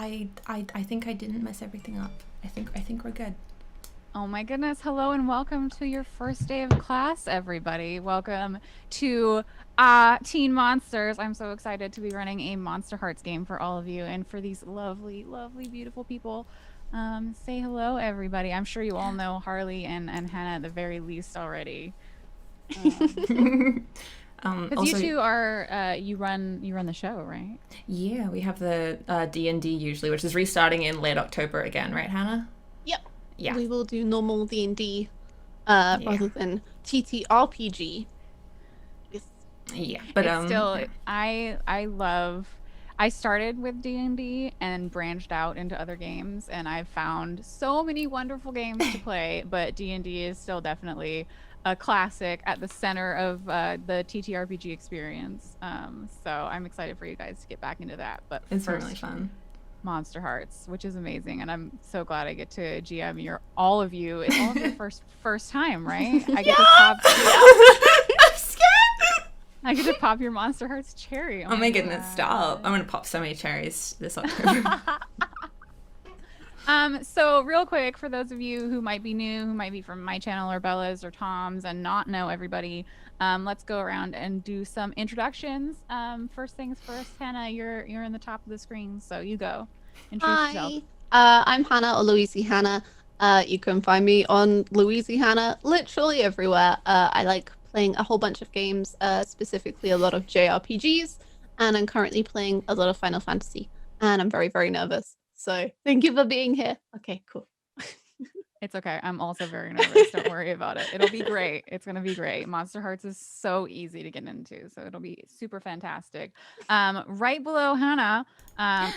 I think I didn't mess everything up. I think we're good. Oh my goodness. Hello and welcome to your first day of class, everybody. Welcome to Teen Monsters. I'm so excited to be running a Monster Hearts game for all of you and for these lovely, lovely, beautiful people. Say hello, everybody. I'm sure you all know Harley and Hannah at the very least already. Because you Also, two are you run the show, right? yeah, we have the D&D usually, which is restarting in late October again, right, Hannah? Yep. Yeah, We will do normal D&D yeah, rather than TTRPG. Yes. yeah. But It's still yeah. I started with D&D and branched out into other games, and I've found so many wonderful games to play, but D&D is still definitely a classic at the center of the TTRPG experience. So I'm excited for you guys to get back into that. But It's been really first, fun. Monster Hearts, which is amazing, and I'm so glad I get to GM all of you. It's all of your first time, right? I get to pop I'm scared. I get to pop your Monster Hearts cherry. Oh my goodness, stop. I'm God. gonna pop so many cherries this October. So real quick, for those of you who might be new, who might be from my channel or Bella's or Tom's and not know everybody, let's go around and do some introductions. First things first, Hannah, you're in the top of the screen, so you go. Introduce yourself. Hi. I'm Hannah or Louisiana. You can find me on Louisiana literally everywhere. I like playing a whole bunch of games, specifically a lot of JRPGs, and I'm currently playing a lot of Final Fantasy, and I'm very, very nervous. So thank you for being here. Okay, cool. It's okay. I'm also very nervous. Don't worry about it. It'll be great. It's gonna be great. Monster Hearts is so easy to get into, so it'll be super fantastic. Right below Hannah,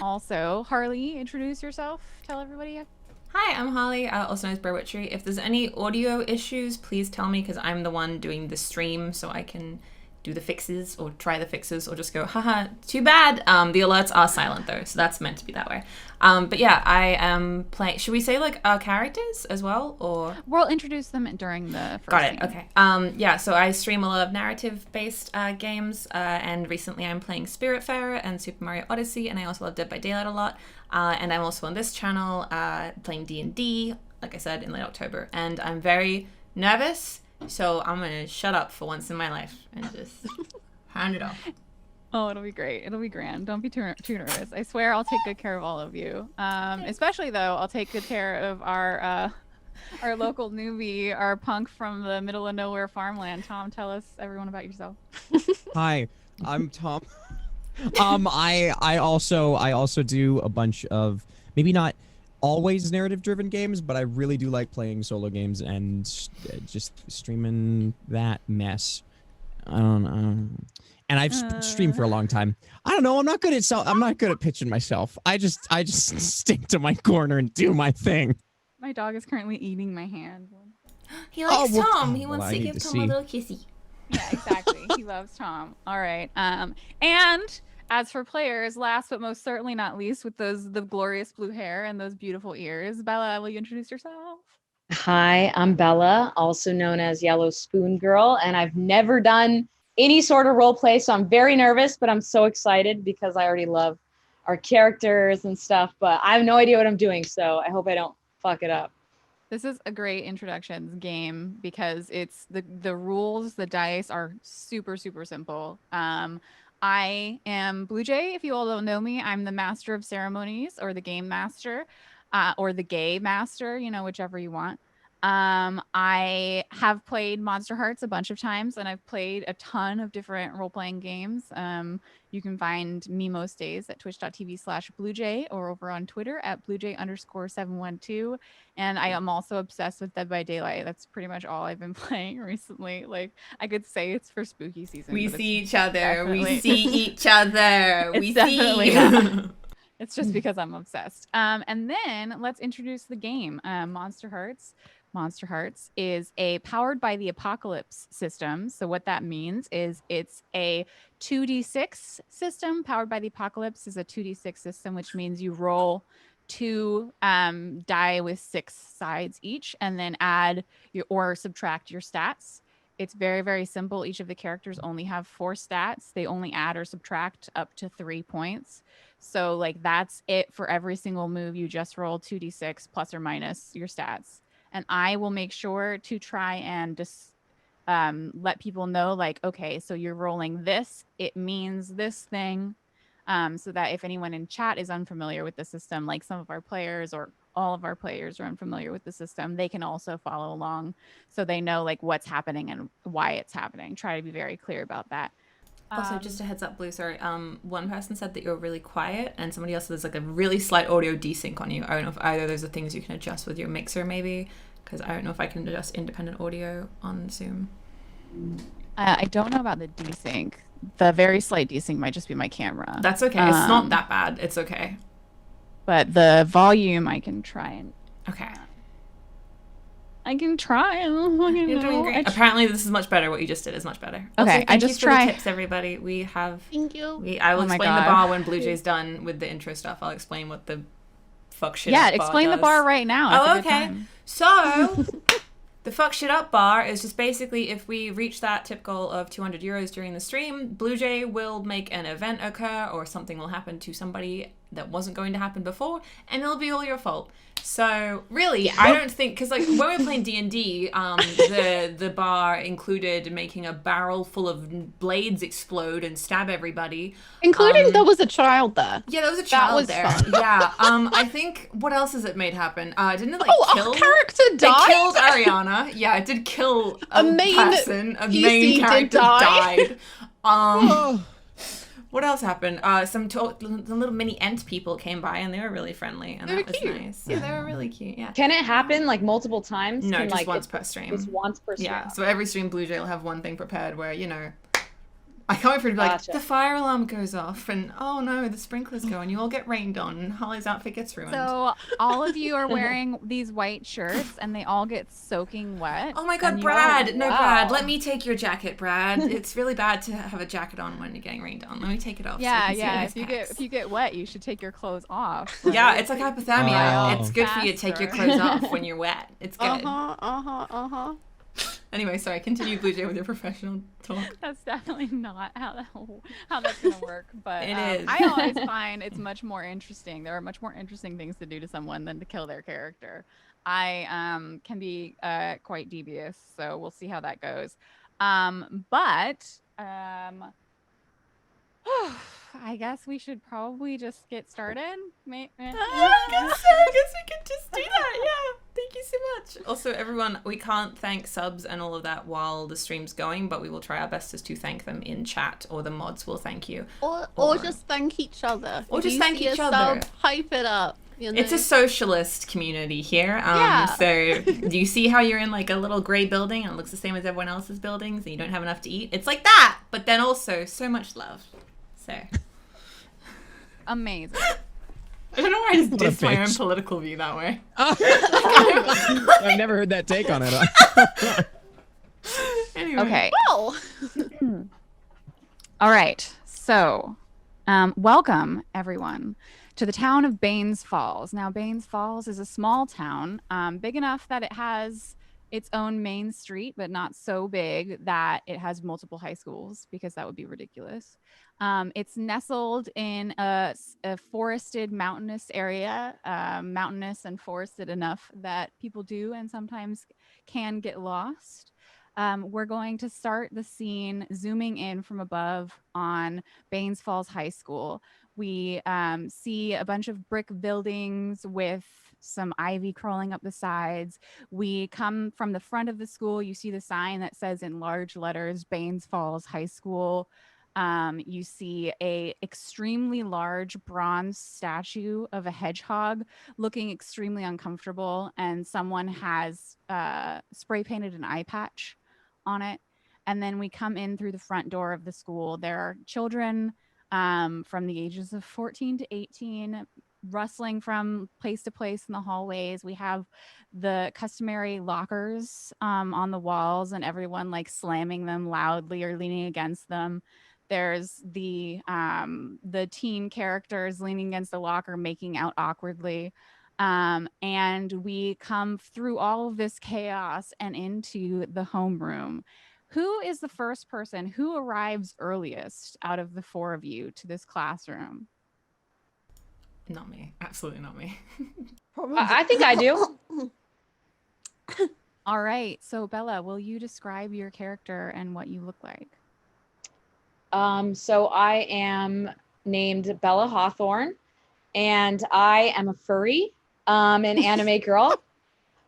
also Harley. Introduce yourself. Tell everybody. Hi, I'm Holly, also known as Bro Witchery. If there's any audio issues, please tell me because I'm the one doing the stream, so I can do the fixes or try the fixes or just go, haha, too bad. The alerts are silent though, so that's meant to be that way. But yeah, I am playing. Should we say like our characters as well, or? We'll introduce them during the first Got it. scene. Okay. Yeah. So I stream a lot of narrative-based games, and recently I'm playing Spiritfarer and Super Mario Odyssey, and I also love Dead by Daylight a lot. And I'm also on this channel playing D&D, like I said, in late October, and I'm very nervous. So I'm gonna shut up for once in my life and just hand it off. Oh, it'll be great. It'll be grand. Don't be too nervous. I swear I'll take good care of all of you. Especially though, I'll take good care of our local newbie, our punk from the middle of nowhere farmland. Tom, tell us everyone about yourself. Hi, I'm Tom. I also do a bunch of maybe not always narrative driven games, but I really do like playing solo games and just streaming that mess. I don't know. And I've streamed for a long time. I don't know. I'm not good at pitching myself. I just stick to my corner and do my thing. My dog is currently eating my hand. He likes well, Tom. He well, wants I to need give to Tom see. a little kissy. Yeah, exactly. He loves Tom. All right. And as for players, last but most certainly not least, with the glorious blue hair and those beautiful ears, Bella, will you introduce yourself? Hi, I'm Bella, also known as Yellow Spoon Girl, and I've never done any sort of role play, so I'm very nervous, but I'm so excited because I already love our characters and stuff, but I have no idea what I'm doing, so I hope I don't fuck it up. This is a great introductions game because it's the rules, the dice are super super simple. I am Bluejay. If you all don't know me, I'm the master of ceremonies or the game master, or the gay master, whichever you want. I have played Monster Hearts a bunch of times, and I've played a ton of different role playing games. You can find me most days at twitch.tv/Bluejay or over on Twitter at Bluejay_712. And I am also obsessed with Dead by Daylight. That's pretty much all I've been playing recently. Like, I could say it's for spooky season. We but see it's each other. We definitely- see each other. It's We definitely see. not. It's just because I'm obsessed. And then let's introduce the game. Monster Hearts. Monster Hearts is a powered by the apocalypse system. So what that means is it's a 2d6 system. Powered by the apocalypse is a 2d6 system, which means you roll two die with 6 sides each, and then add or subtract your stats. It's very, very simple. Each of the characters only have 4 stats. They only add or subtract up to 3 points. So like that's it for every single move. You just roll 2d6 plus or minus your stats. And I will make sure to try and just let people know like, okay, so you're rolling this, it means this thing. So that if anyone in chat is unfamiliar with the system, like some of our players or all of our players are unfamiliar with the system, they can also follow along so they know like what's happening and why it's happening. Try to be very clear about that. Also, just a heads up, Blue, sorry. One person said that you're really quiet, and somebody else said there's like a really slight audio desync on you. I don't know if either of those are things you can adjust with your mixer, maybe, because I don't know if I can adjust independent audio on Zoom. I don't know about the desync. The very slight desync might just be my camera. That's okay. It's not that bad. It's okay. But the volume, I can try and. Okay. I can try. You're doing great. Apparently, this is much better. What you just did is much better. Okay, Also, thank you for the tips, everybody. We have. Thank you. I will Oh my explain the God. bar when Bluejay's done with the intro stuff. I'll explain what the fuck shit. Yeah, up bar explain the does. bar right now. It's Oh, a good okay. time. So, the fuck shit up bar is just basically if we reach that tip goal of 200 euros during the stream, Bluejay will make an event occur or something will happen to somebody that wasn't going to happen before, and it'll be all your fault. So really, I don't think, because like when we were playing D&D, the bar included making a barrel full of blades explode and stab everybody. Including there was a child there. Yeah, there was a child was there. fun. Yeah. I think what else has it made happen? Didn't it like kill? A character They died. killed Ariana. Yeah, it did kill a main person. A PC main did character die. died. Oh, What else happened? Some little mini ent people came by and they were really friendly, and They that were was cute. nice. Yeah, they were really cute. Yeah. Can it happen like multiple times? No, Can, just like, once per stream. Just once per stream. Yeah. So every stream, Bluejay will have one thing prepared where I can't wait for it to be like, Gotcha. the fire alarm goes off, and oh no, the sprinklers go, and you all get rained on, and Holly's outfit gets ruined. So all of you are wearing these white shirts, and they all get soaking wet. Oh my God, and Brad! No, wow. Brad, let me take your jacket, Brad. It's really bad to have a jacket on when you're getting rained on. Let me take it off. Yeah, so you can see yeah. his If you get wet, you should take your clothes off. Yeah, it's like hypothermia. Wow. It's good for you to take your Faster. clothes off when you're wet. It's good. Uh-huh. Anyway, sorry, continue, Bluejay, with your professional talk. That's definitely not how that's gonna work. But It is. I always find it's much more interesting. There are much more interesting things to do to someone than to kill their character. I can be quite devious, so we'll see how that goes. I guess we should probably just get started. I guess we could just do that. Yeah. Thank you so much. Also, everyone, we can't thank subs and all of that while the stream's going, but we will try our best to thank them in chat, or the mods will thank you. Or just thank each other. Or If just you thank see a each other. Sub, hype it up. You know? It's a socialist community here. Yeah. So do you see how you're in like a little gray building and it looks the same as everyone else's buildings and you don't have enough to eat? It's like that, but then also so much love. So Amazing. I don't know why I just What a dissed my own bitch. political view that way. I've never heard that take on it. Anyway. Okay. Well, All right. So, welcome everyone to the town of Bains Falls. Now, Bains Falls is a small town, big enough that it has its own main street, but not so big that it has multiple high schools, because that would be ridiculous. It's nestled in a forested mountainous area, mountainous and forested enough that people do and sometimes can get lost. We're going to start the scene zooming in from above on Bains Falls High School. We see a bunch of brick buildings with some ivy crawling up the sides. We come from the front of the school. You see the sign that says in large letters, Bains Falls High School. You see a extremely large bronze statue of a hedgehog looking extremely uncomfortable, and someone has spray painted an eye patch on it. And then we come in through the front door of the school. There are children from the ages of 14 to 18 rustling from place to place in the hallways. We have the customary lockers on the walls, and everyone like slamming them loudly or leaning against them. There's the teen characters leaning against the locker, making out awkwardly. And we come through all of this chaos and into the homeroom. Who is the first person who arrives earliest out of the four of you to this classroom? Not me. Absolutely not me. I think I do. All right. So Bella, will you describe your character and what you look like? So I am named Bella Hawthorne, and I am a furry, an anime girl.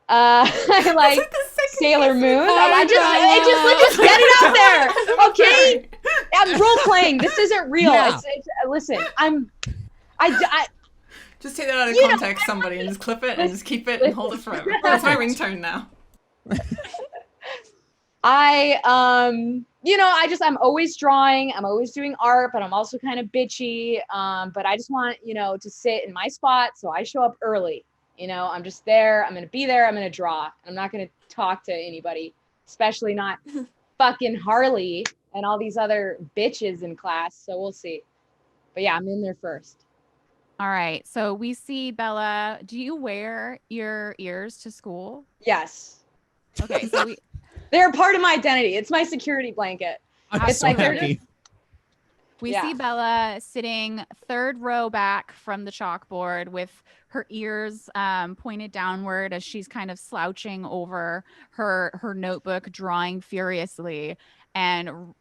I like Sailor Moon. I just get it out there, okay? I'm role playing. This isn't real. Yeah. It's listen. I Just take that out of You know, context, somebody, and just clip it and just keep it and hold it forever. That's my ringtone now. I'm always drawing, I'm always doing art, but I'm also kind of bitchy. But I just want, to sit in my spot. So I show up early, I'm just there. I'm going to be there. I'm going to draw. I'm not going to talk to anybody, especially not fucking Harley and all these other bitches in class. So we'll see. But yeah, I'm in there first. All right. So we see Bella. Do you wear your ears to school? Yes. Okay. So They're part of my identity. It's my security blanket. I'm It's so like they're happy. we see Bella sitting third row back from the chalkboard with her ears pointed downward as she's kind of slouching over her notebook, drawing furiously. And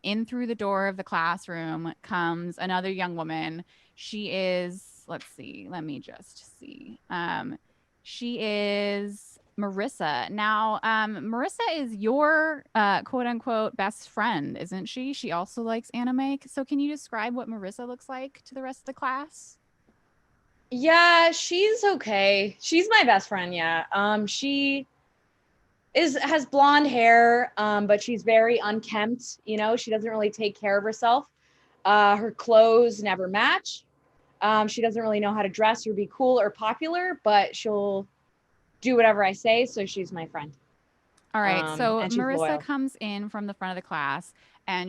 in through the door of the classroom comes another young woman. She is, let's see, let me just see. She is Marissa. Now, Marissa is your quote unquote best friend, isn't she? She also likes anime. So can you describe what Marissa looks like to the rest of the class? Yeah, she's okay. She's my best friend, yeah. She has blonde hair, but she's very unkempt, she doesn't really take care of herself. Her clothes never match. She doesn't really know how to dress or be cool or popular, but she'll do whatever I say, so she's my friend. All right. So and she's Marissa loyal. comes in from the front of the class, and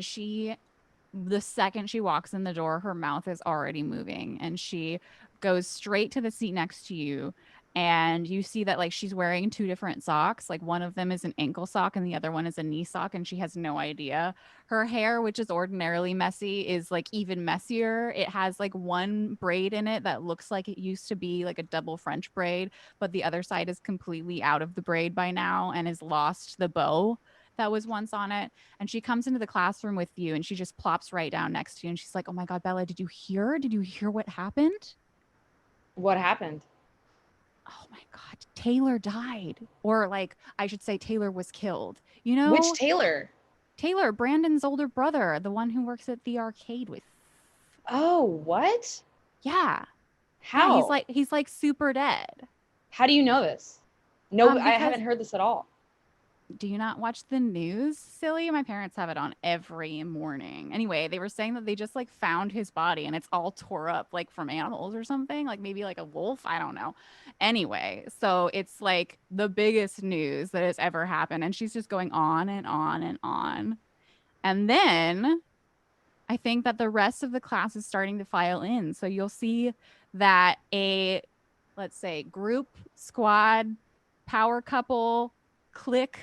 the second she walks in the door, her mouth is already moving, and she goes straight to the seat next to you. And you see that like she's wearing two different socks. Like one of them is an ankle sock and the other one is a knee sock, and she has no idea. Her hair, which is ordinarily messy, is like even messier. It has like one braid in it that looks like it used to be like a double French braid, but the other side is completely out of the braid by now and has lost the bow that was once on it. And she comes into the classroom with you and she just plops right down next to you. And she's like, "Oh my God, Bella, did you hear? Did you hear what happened?" What happened? "Oh my God, Taylor died." Or like, I should say Taylor was killed. You know? Which Taylor? Taylor, Brandon's older brother, the one who works at the arcade with. Oh, what? Yeah. How? Yeah, he's like super dead. How do you know this? No, I Because- haven't heard this at all. Do you not watch the news, silly? My parents have it on every morning. Anyway, they were saying that they just like found his body and it's all tore up like from animals or something, like maybe like a wolf. I don't know. Anyway, so it's like the biggest news that has ever happened. And she's just going on and on and on. And then I think that the rest of the class is starting to file in. So you'll see that let's say, group, squad, power couple, clique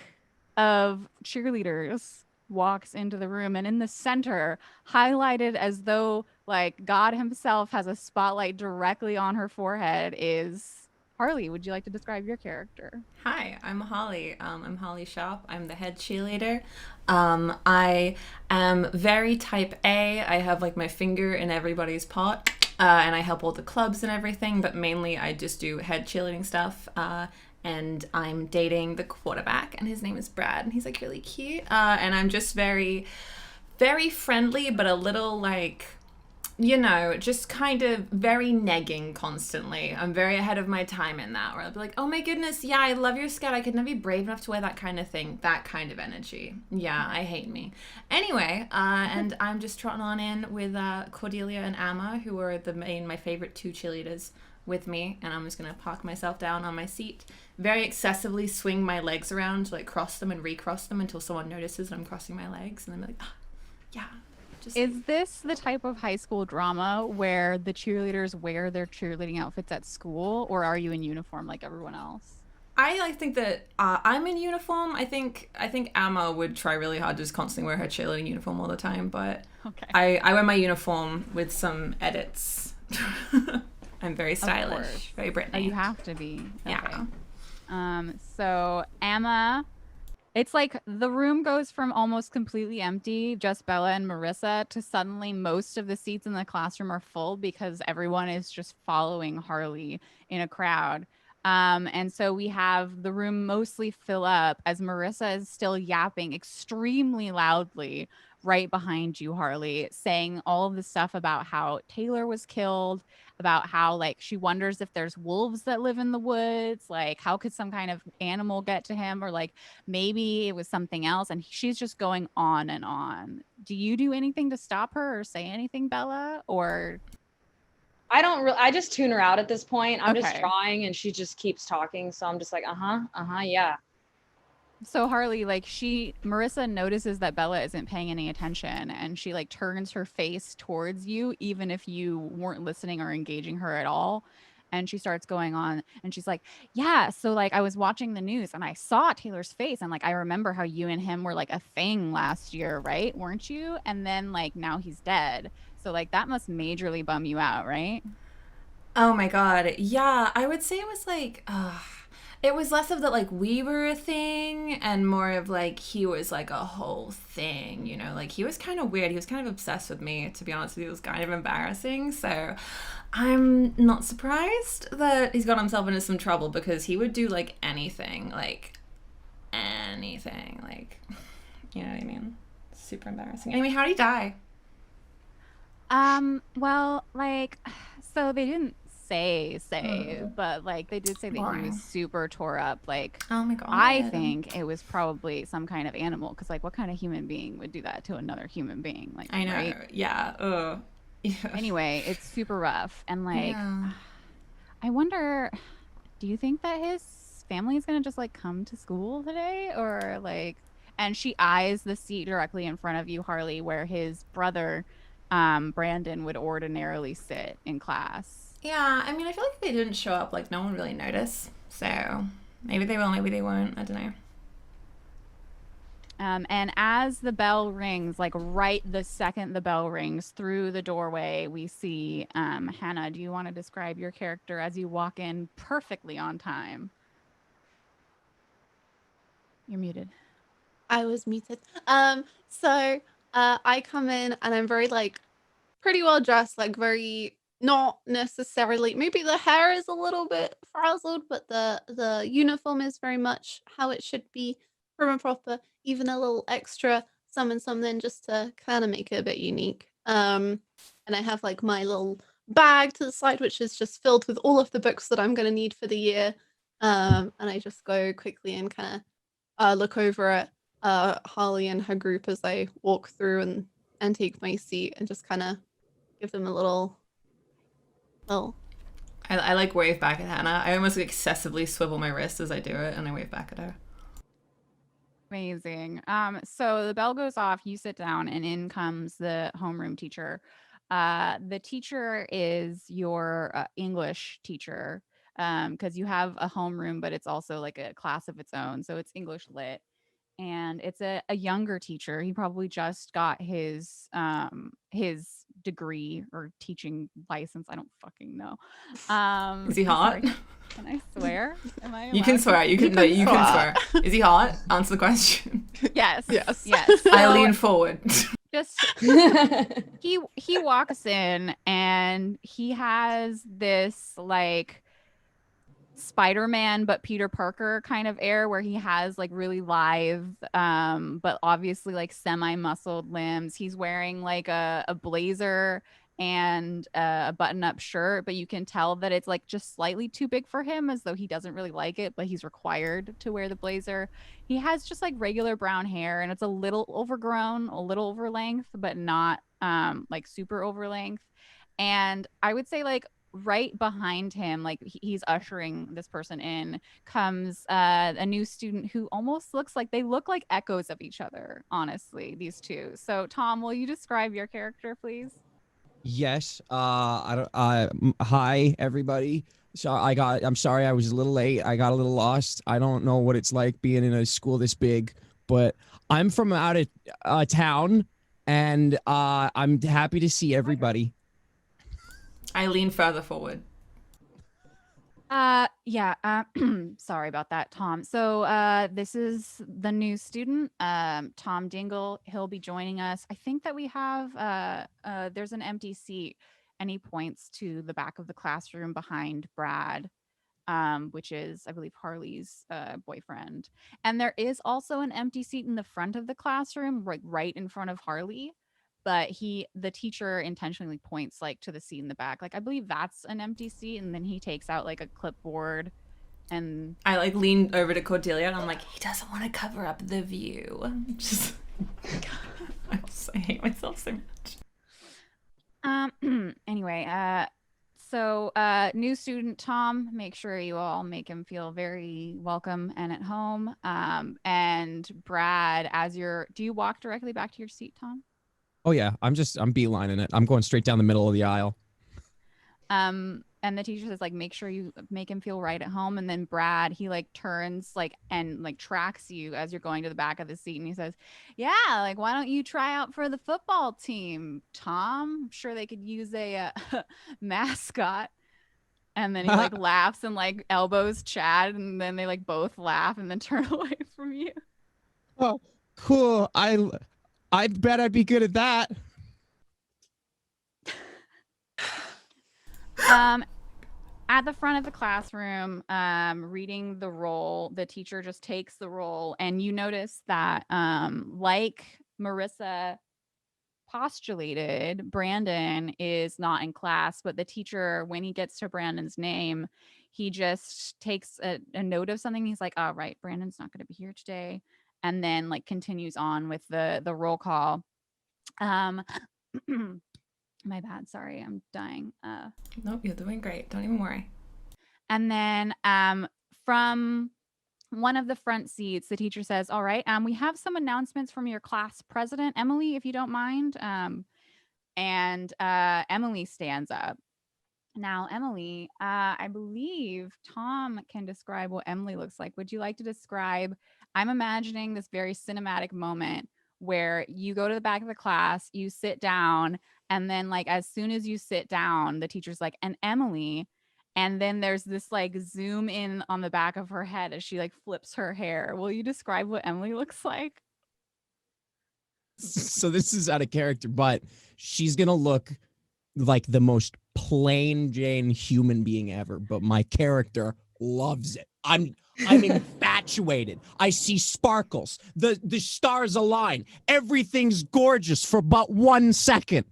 of cheerleaders walks into the room, and in the center, highlighted as though like God himself has a spotlight directly on her forehead, is Harley. Would you like to describe your character? Hi, I'm Holly. I'm Holly Shop. I'm the head cheerleader. I am very type A. I have like my finger in everybody's pot, and I help all the clubs and everything, but mainly I just do head cheerleading stuff. And I'm dating the quarterback, and his name is Brad, and he's like really cute. And I'm just very, very friendly, but a little like, just kind of very negging constantly. I'm very ahead of my time in that, where I'll be like, "Oh my goodness, yeah, I love your skirt. I could never be brave enough to wear that kind of thing." That kind of energy. Yeah, I hate me. Anyway, and I'm just trotting on in with Cordelia and Amma, who are my favorite two cheerleaders with me, and I'm just gonna park myself down on my seat, very excessively swing my legs around to like cross them and recross them until someone notices that I'm crossing my legs, and then be like, yeah. Is this the type of high school drama where the cheerleaders wear their cheerleading outfits at school, or are you in uniform like everyone else? I think that I'm in uniform. I think Amma would try really hard to just constantly wear her cheerleading uniform all the time, but Okay. I wear my uniform with some edits. I'm very course. stylish, very Oh, Britney. you have to be. Yeah. Okay. So Emma, it's like the room goes from almost completely empty, just Bella and Marissa, to suddenly most of the seats in the classroom are full because everyone is just following Harley in a crowd. And so we have the room mostly fill up as Marissa is still yapping extremely loudly right behind you, Harley, saying all of the stuff about how Taylor was killed, about how like she wonders if there's wolves that live in the woods, like how could some kind of animal get to him, or like maybe it was something else. And she's just going on and on. Do you do anything to stop her or say anything, Bella? Or I just tune her out at this point. I'm just Okay. drawing and she just keeps talking. So I'm just like, yeah. so Harley, like Marissa notices that Bella isn't paying any attention, and she like turns her face towards you, even if you weren't listening or engaging her at all. And she starts going on, and she's like, yeah, so like I was watching the news and I saw Taylor's face, and like I remember how you and him were like a thing last year, right? Weren't you? And then like now he's dead. So like that must majorly bum you out, right? Oh my god. Yeah, I would say it was like it was less of that like we were a thing and more of like he was like a whole thing, you know? Like he was kind of weird. He was kind of obsessed with me, to be honest with you. It was kind of embarrassing. So I'm not surprised that he's got himself into some trouble because he would do like anything, like you know what I mean? Super embarrassing. Anyway, how did he die? Well, like, so they didn't say, but like they did say that he Boring. was super tore up. Like, Oh my god. I think it was probably some kind of animal, because like, what kind of human being would do that to another human being? Like, I know. right? Yeah. Ugh. Yeah. Anyway, it's super rough, and like, Yeah. I wonder, do you think that his family is gonna just like come to school today, or like? And she eyes the seat directly in front of you, Harley, where his brother, Brandon, would ordinarily sit in class. Yeah, I mean, I feel like if they didn't show up, like, no one really noticed. So maybe they will, maybe they won't. I don't know. And as the bell rings, like right the second the bell rings, through the doorway, we see Hannah. Do you want to describe your character as you walk in perfectly on time? You're muted. I was muted. So I come in and I'm very like pretty well dressed, like very not necessarily. Maybe the hair is a little bit frazzled, but the uniform is very much how it should be, prim and proper. Even a little extra something just to kind of make it a bit unique. And I have like my little bag to the side, which is just filled with all of the books that I'm going to need for the year. And I just go quickly and kind of look over at Harley and her group as I walk through and take my seat and just kind of give them a little. I like wave back at Hannah. I almost excessively swivel my wrist as I do it, and I wave back at her. Amazing. So the bell goes off, you sit down, and in comes the homeroom teacher. The teacher is your English teacher, because you have a homeroom, but it's also like a class of its own. So it's English lit. And it's a younger teacher. He probably just got his degree or teaching license. I don't fucking know. Is he hot? Sorry. Can I swear? Am I You can allowed to? swear. You can swear. Is he hot? Answer the question. Yes. Yes. Yes. I So lean forward. just he walks in and he has this like Spider-Man but Peter Parker kind of air, where he has like really lithe but obviously like semi-muscled limbs. He's wearing like a blazer and a button-up shirt, but you can tell that it's like just slightly too big for him, as though he doesn't really like it, but he's required to wear the blazer. He has just like regular brown hair, and it's a little overgrown, a little over length, but not like super over length. And I would say like right behind him, like he's ushering this person in, comes a new student who almost looks like they look like echoes of each other, honestly, these two. So Tom, will you describe your character, please? Yes. Hi everybody. So I'm sorry I was a little late. I got a little lost. I don't know what it's like being in a school this big, but I'm from out of town, and I'm happy to see everybody. I lean further forward. Yeah, sorry about that, Tom. So this is the new student, Tom Dingle. He'll be joining us. I think that we have there's an empty seat, and he points to the back of the classroom behind Brad, which is, I believe, Harley's boyfriend. And there is also an empty seat in the front of the classroom, right in front of Harley. But the teacher intentionally points like to the seat in the back. Like, I believe that's an empty seat. And then he takes out like a clipboard and I like lean over to Cordelia and I'm like, he doesn't want to cover up the view. Just, I hate myself so much. Anyway, so new student Tom, make sure you all make him feel very welcome and at home. And Brad, do you walk directly back to your seat, Tom? Oh yeah, I'm beelining it. I'm going straight down the middle of the aisle. And the teacher says, like, make sure you make him feel right at home. And then Brad, he like turns like and like tracks you as you're going to the back of the seat. And he says, yeah, like, why don't you try out for the football team, Tom? I'm sure they could use a mascot. And then he like laughs and like elbows Chad. And then they like both laugh and then turn away from you. Oh, cool. I bet I'd be good at that. At the front of the classroom, reading the roll, the teacher just takes the roll, and you notice that, like Marissa postulated, Brandon is not in class, but the teacher, when he gets to Brandon's name, he just takes a note of something. He's like, "Oh, right, Brandon's not going to be here today," and then like continues on with the roll call. My bad. Sorry, I'm dying. Nope, you're doing great. Don't even worry. And then from one of the front seats, the teacher says, all right, we have some announcements from your class president, Emily, if you don't mind. And Emily stands up. Now, Emily, I believe Tom can describe what Emily looks like. Would you like to describe? I'm imagining this very cinematic moment where you go to the back of the class, you sit down, and then like as soon as you sit down, the teacher's like, and Emily, and then there's this like zoom in on the back of her head as she like flips her hair. Will you describe what Emily looks like? So this is out of character, but she's gonna look like the most plain Jane human being ever, but my character loves it. I'm infatuated. I see sparkles. The stars align. Everything's gorgeous for but 1 second.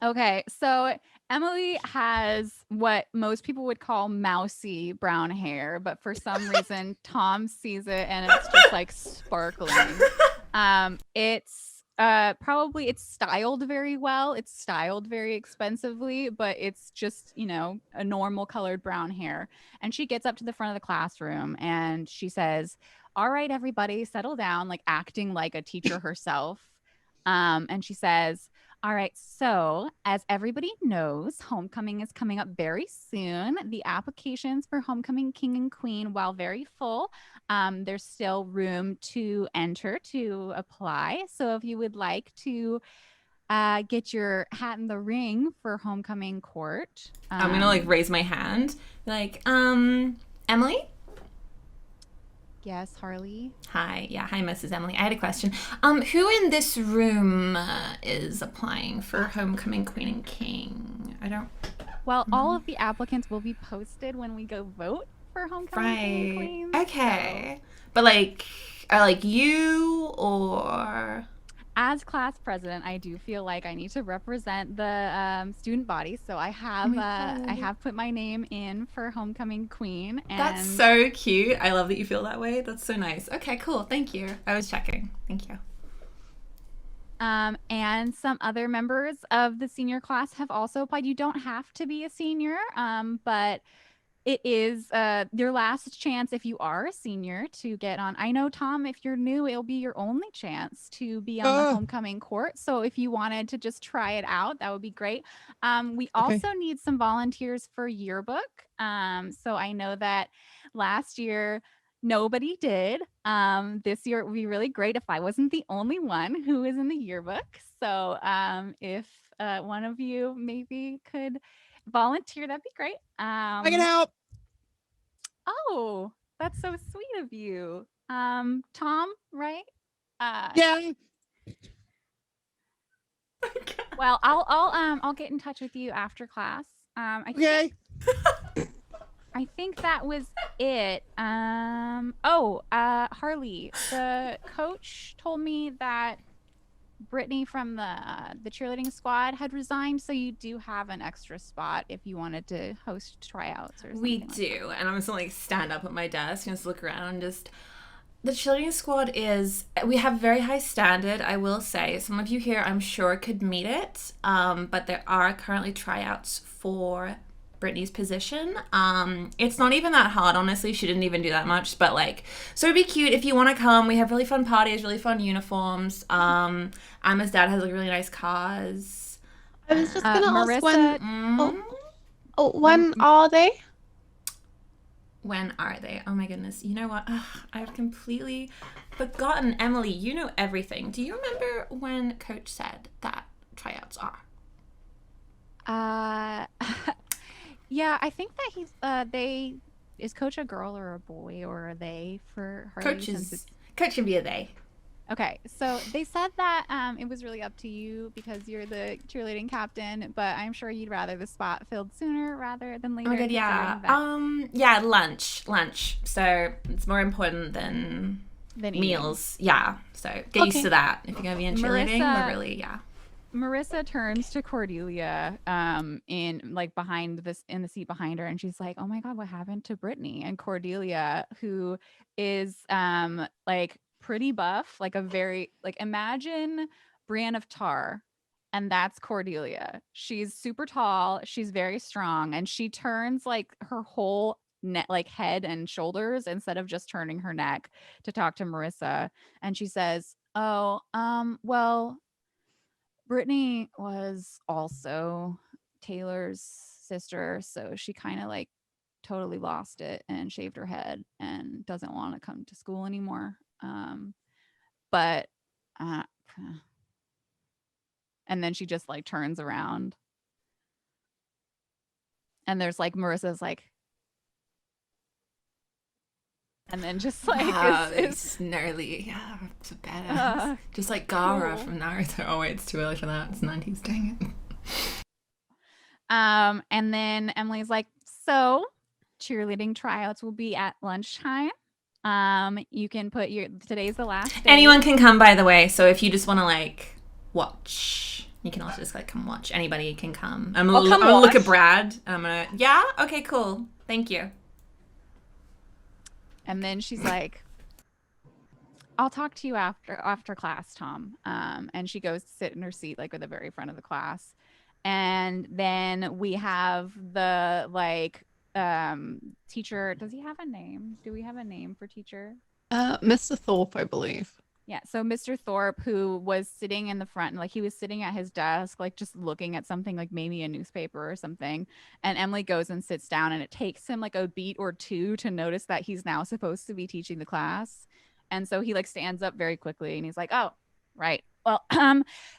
Okay, so Emily has what most people would call mousy brown hair, but for some reason Tom sees it and it's just like sparkling. It's probably it's styled very well. It's styled very expensively, but it's just, you know, a normal colored brown hair. And she gets up to the front of the classroom and she says, all right, everybody, settle down, like acting like a teacher herself. And she says, all right, so as everybody knows, homecoming is coming up very soon. The applications for homecoming king and queen, while very full, there's still room to enter to apply. So if you would like to get your hat in the ring for homecoming court. I'm gonna like raise my hand, like, Emily? Yes, Harley. Hi, Mrs. Emily. I had a question. Who in this room is applying for homecoming queen and king? I don't. Well, all of the applicants will be posted when we go vote for homecoming king and queen. Okay. So. But like, are like you or? As class president, I do feel like I need to represent the student body, so I have put my name in for homecoming queen. And that's so cute. I love that you feel that way. That's so nice. Okay, cool. Thank you. I was checking. Thank you. And some other members of the senior class have also applied. You don't have to be a senior, but it is your last chance if you are a senior to get on. I know, Tom, if you're new, it'll be your only chance to be on the homecoming court. So if you wanted to just try it out, that would be great. We also need some volunteers for yearbook. So I know that last year nobody did. This year it would be really great if I wasn't the only one who is in the yearbook. So if one of you maybe could volunteer, that'd be great. I can help. Oh, that's so sweet of you. Tom, right? Yeah. Well, I'll get in touch with you after class. Okay. I think that was it. Harley, the coach told me that Brittany from the cheerleading squad had resigned, so you do have an extra spot if you wanted to host tryouts or something. We like do, and I'm just gonna like stand up at my desk and just look around and just. The cheerleading squad we have very high standard, I will say. Some of you here, I'm sure, could meet it, but there are currently tryouts for Brittany's position. It's not even that hard, honestly. She didn't even do that much, but like, so it'd be cute if you want to come. We have really fun parties, really fun uniforms. Emma's dad has like really nice cars. I was just gonna ask Marissa, when are they? When are they? Oh my goodness. You know what? Ugh, I've completely forgotten. Emily, you know everything. Do you remember when Coach said that tryouts are? Yeah, I think that he's is Coach a girl or a boy, or are they for Harley? Coach can be a they. Okay, so they said that it was really up to you because you're the cheerleading captain, but I'm sure you'd rather the spot filled sooner rather than later. Oh my god, yeah. Yeah, lunch. So it's more important than meals. Yeah. So get used to that. If you're gonna be in cheerleading, we're really Marissa turns to Cordelia in the seat behind her, and she's like, "Oh my god, what happened to Brittany?" And Cordelia, who is like pretty buff, like a very imagine Brienne of Tar, and that's Cordelia. She's super tall, she's very strong, and she turns like her whole head and shoulders instead of just turning her neck to talk to Marissa, and she says, "Oh, well, Brittany was also Taylor's sister, so she kind of like totally lost it and shaved her head and doesn't want to come to school anymore. But and then she just like turns around, and there's like Marissa's like, and then just like it's gnarly. Yeah, it's a badass. Just like Gaara from Naruto. Oh wait, it's too early for that. It's 90s. Dang it. And then Emily's like, so cheerleading tryouts will be at lunchtime. You can put today's the last day. Anyone can come, by the way. So if you just want to like watch, you can also just like come watch. Anybody can come. I'm gonna look at Brad. Yeah. Okay. Cool. Thank you. And then she's like, I'll talk to you after class, Tom. And she goes to sit in her seat, like at the very front of the class. And then we have the teacher. Does he have a name? Do we have a name for teacher? Mr. Thorpe, I believe. Yeah. So Mr. Thorpe, who was sitting in the front, like he was sitting at his desk, like just looking at something, like maybe a newspaper or something. And Emily goes and sits down, and it takes him like a beat or two to notice that he's now supposed to be teaching the class. And so he like stands up very quickly, and he's like, oh, right. Well,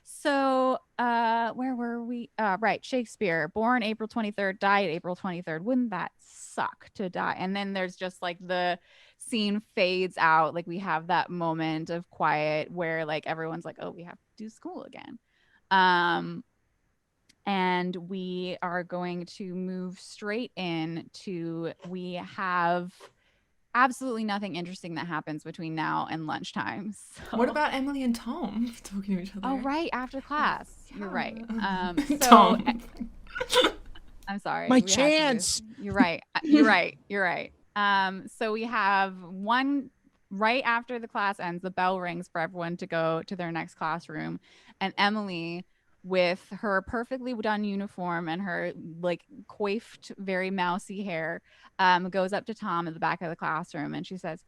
so where were we? Right. Shakespeare, born April 23rd, died April 23rd. Wouldn't that suck to die? And then there's just like the scene fades out. Like we have that moment of quiet where like everyone's like, oh, we have to do school again. And we are going to move straight into, we have absolutely nothing interesting that happens between now and lunchtime. So. What about Emily and Tom talking to each other? Oh, right. After class. Yeah. You're right. Tom. I'm sorry. My chance. You're right. You're right. So we have one right after the class ends, the bell rings for everyone to go to their next classroom. And Emily, with her perfectly done uniform and her like coiffed, very mousy hair, goes up to Tom at the back of the classroom, and she says,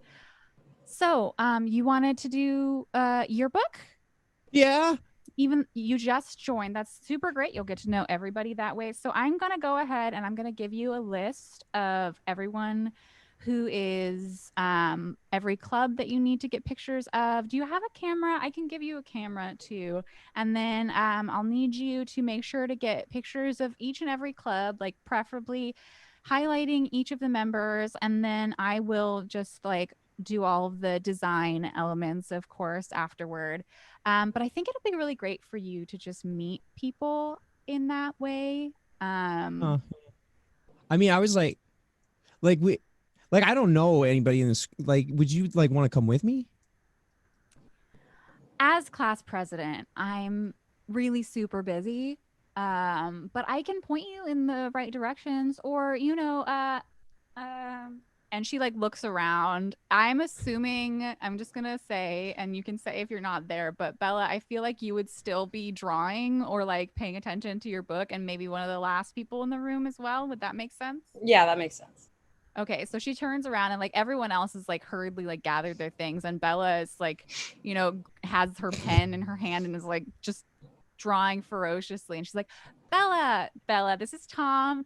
so you wanted to do yearbook? Yeah. Even you just joined. That's super great. You'll get to know everybody that way. So I'm going to go ahead and I'm going to give you a list of everyone who is every club that you need to get pictures of. Do you have a camera? I can give you a camera too. And then I'll need you to make sure to get pictures of each and every club, like preferably highlighting each of the members. And then I will just like do all of the design elements, of course, afterward. But I think it'll be really great for you to just meet people in that way. I mean, I was like I don't know anybody in this. Like, would you like want to come with me? As class president, I'm really super busy. But I can point you in the right directions, or and she like looks around. I'm assuming, I'm just gonna say, and you can say if you're not there, but Bella, I feel like you would still be drawing or like paying attention to your book, and maybe one of the last people in the room as well. Would that make sense? Yeah, that makes sense. Okay, so she turns around and like everyone else is like hurriedly like gathered their things, and Bella is like, has her pen in her hand and is like just drawing ferociously, and she's like, Bella, this is Tom,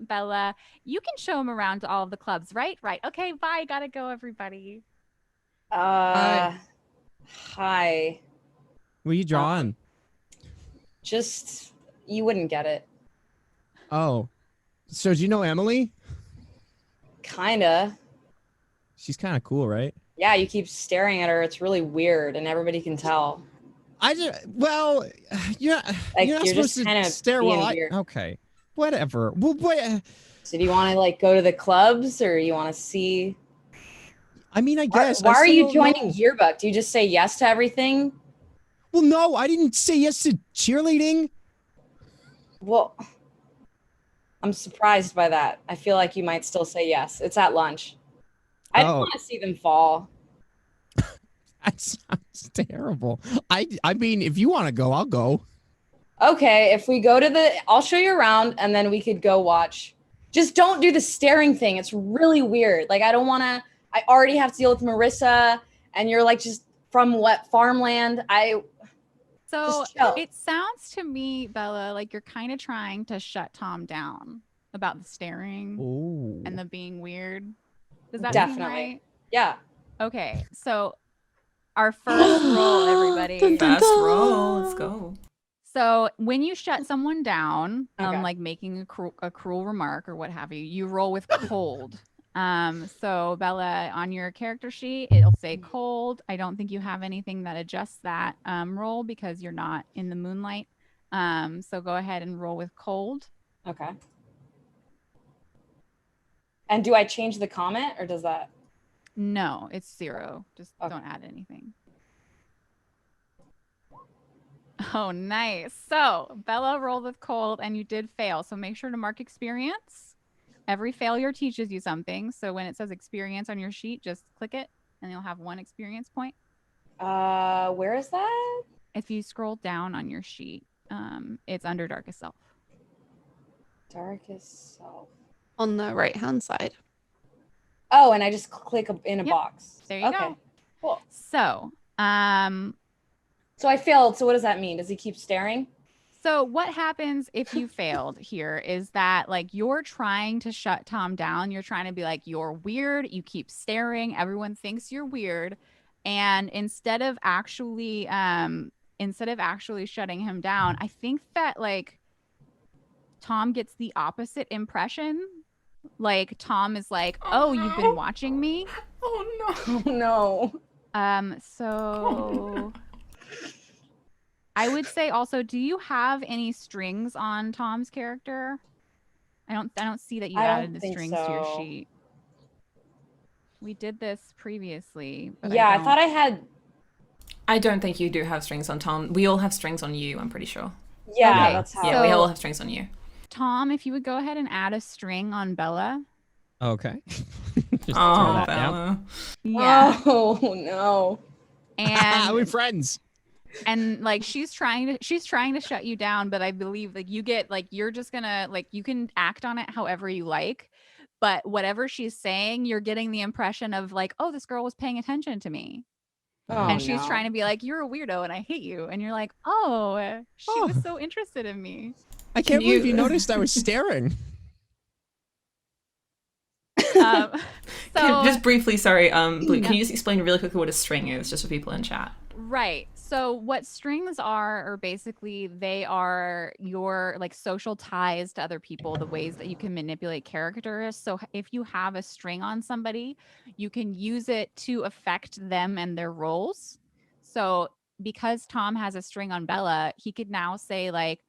Bella, you can show him around to all of the clubs, right? Okay, bye, gotta go, everybody. Hi. What are you drawing? Just, you wouldn't get it. Oh, so do you know Emily? Kinda. She's kind of cool, right? Yeah, you keep staring at her. It's really weird, and everybody can tell. Well, you're not supposed to kind of stare being while weird. Okay, whatever. Well, wait. So do you want to like go to the clubs, or you want to see? I mean, I guess. Why I are still you don't joining know. yearbook? Do you just say yes to everything? Well, no, I didn't say yes to cheerleading. Well, I'm surprised by that. I feel like you might still say yes. It's at lunch. I just want to see them fall. That sounds terrible. I mean, if you want to go, I'll go. Okay, if we go to I'll show you around, and then we could go watch. Just don't do the staring thing. It's really weird. Like, I don't want to. I already have to deal with Marissa, and you're like just from what farmland. So Just chill. it sounds to me, Bella, like you're kind of trying to shut Tom down about the staring and the being weird. Does that seem right? Yeah. Okay, so our first roll, everybody. First roll, let's go. So when you shut someone down, Okay. like making a cruel remark or what have you, you roll with cold. So Bella, on your character sheet, it'll say cold. I don't think you have anything that adjusts that roll because you're not in the moonlight. So go ahead and roll with cold. Okay. And do I change the comment, or does that? No, it's 0. Just Okay. don't add anything. Oh, nice. So Bella rolled with cold and you did fail. So make sure to mark experience. Every failure teaches you something. So when it says experience on your sheet, just click it and you'll have 1 experience point. Where is that? If you scroll down on your sheet, it's under Darkest Self. Darkest Self. On the right-hand side. Oh, and I just click in a Yep. box. There you go. Cool. So, So I failed. So what does that mean? Does he keep staring? So what happens if you failed here is that like you're trying to shut Tom down. You're trying to be like, you're weird. You keep staring. Everyone thinks you're weird. And instead of actually shutting him down, I think that like Tom gets the opposite impression. Like Tom is like, oh, you've been watching me. Oh Oh no. So I would say also, do you have any strings on Tom's character? I don't see that you I don't added the think strings to your so. sheet. We did this previously. But Yeah, I don't- thought I had. I don't think you do have strings on Tom. We all have strings on you, I'm pretty sure. Yeah, Okay, that's how. Yeah, we So- all have strings on you. Tom, if you would go ahead and add a string on Bella. Okay. Just Oh, throw that down. Bella. Yeah. Oh no. Ah, we're And friends. and like she's trying to shut you down, but I believe like you get like you're just gonna like you can act on it however you like, but whatever she's saying, you're getting the impression of like, oh, this girl was paying attention to me. Oh, And she's no. trying to be like, you're a weirdo and I hate you. And you're like, oh, she was so interested in me. I can't believe you- you noticed I was staring. So Just briefly, sorry, Blue, can you just explain really quickly what a string is, just for people in chat? right. So what strings are basically they are your like social ties to other people, the ways that you can manipulate characters. So if you have a string on somebody, you can use it to affect them and their roles. So because Tom has a string on Bella, he could now say like,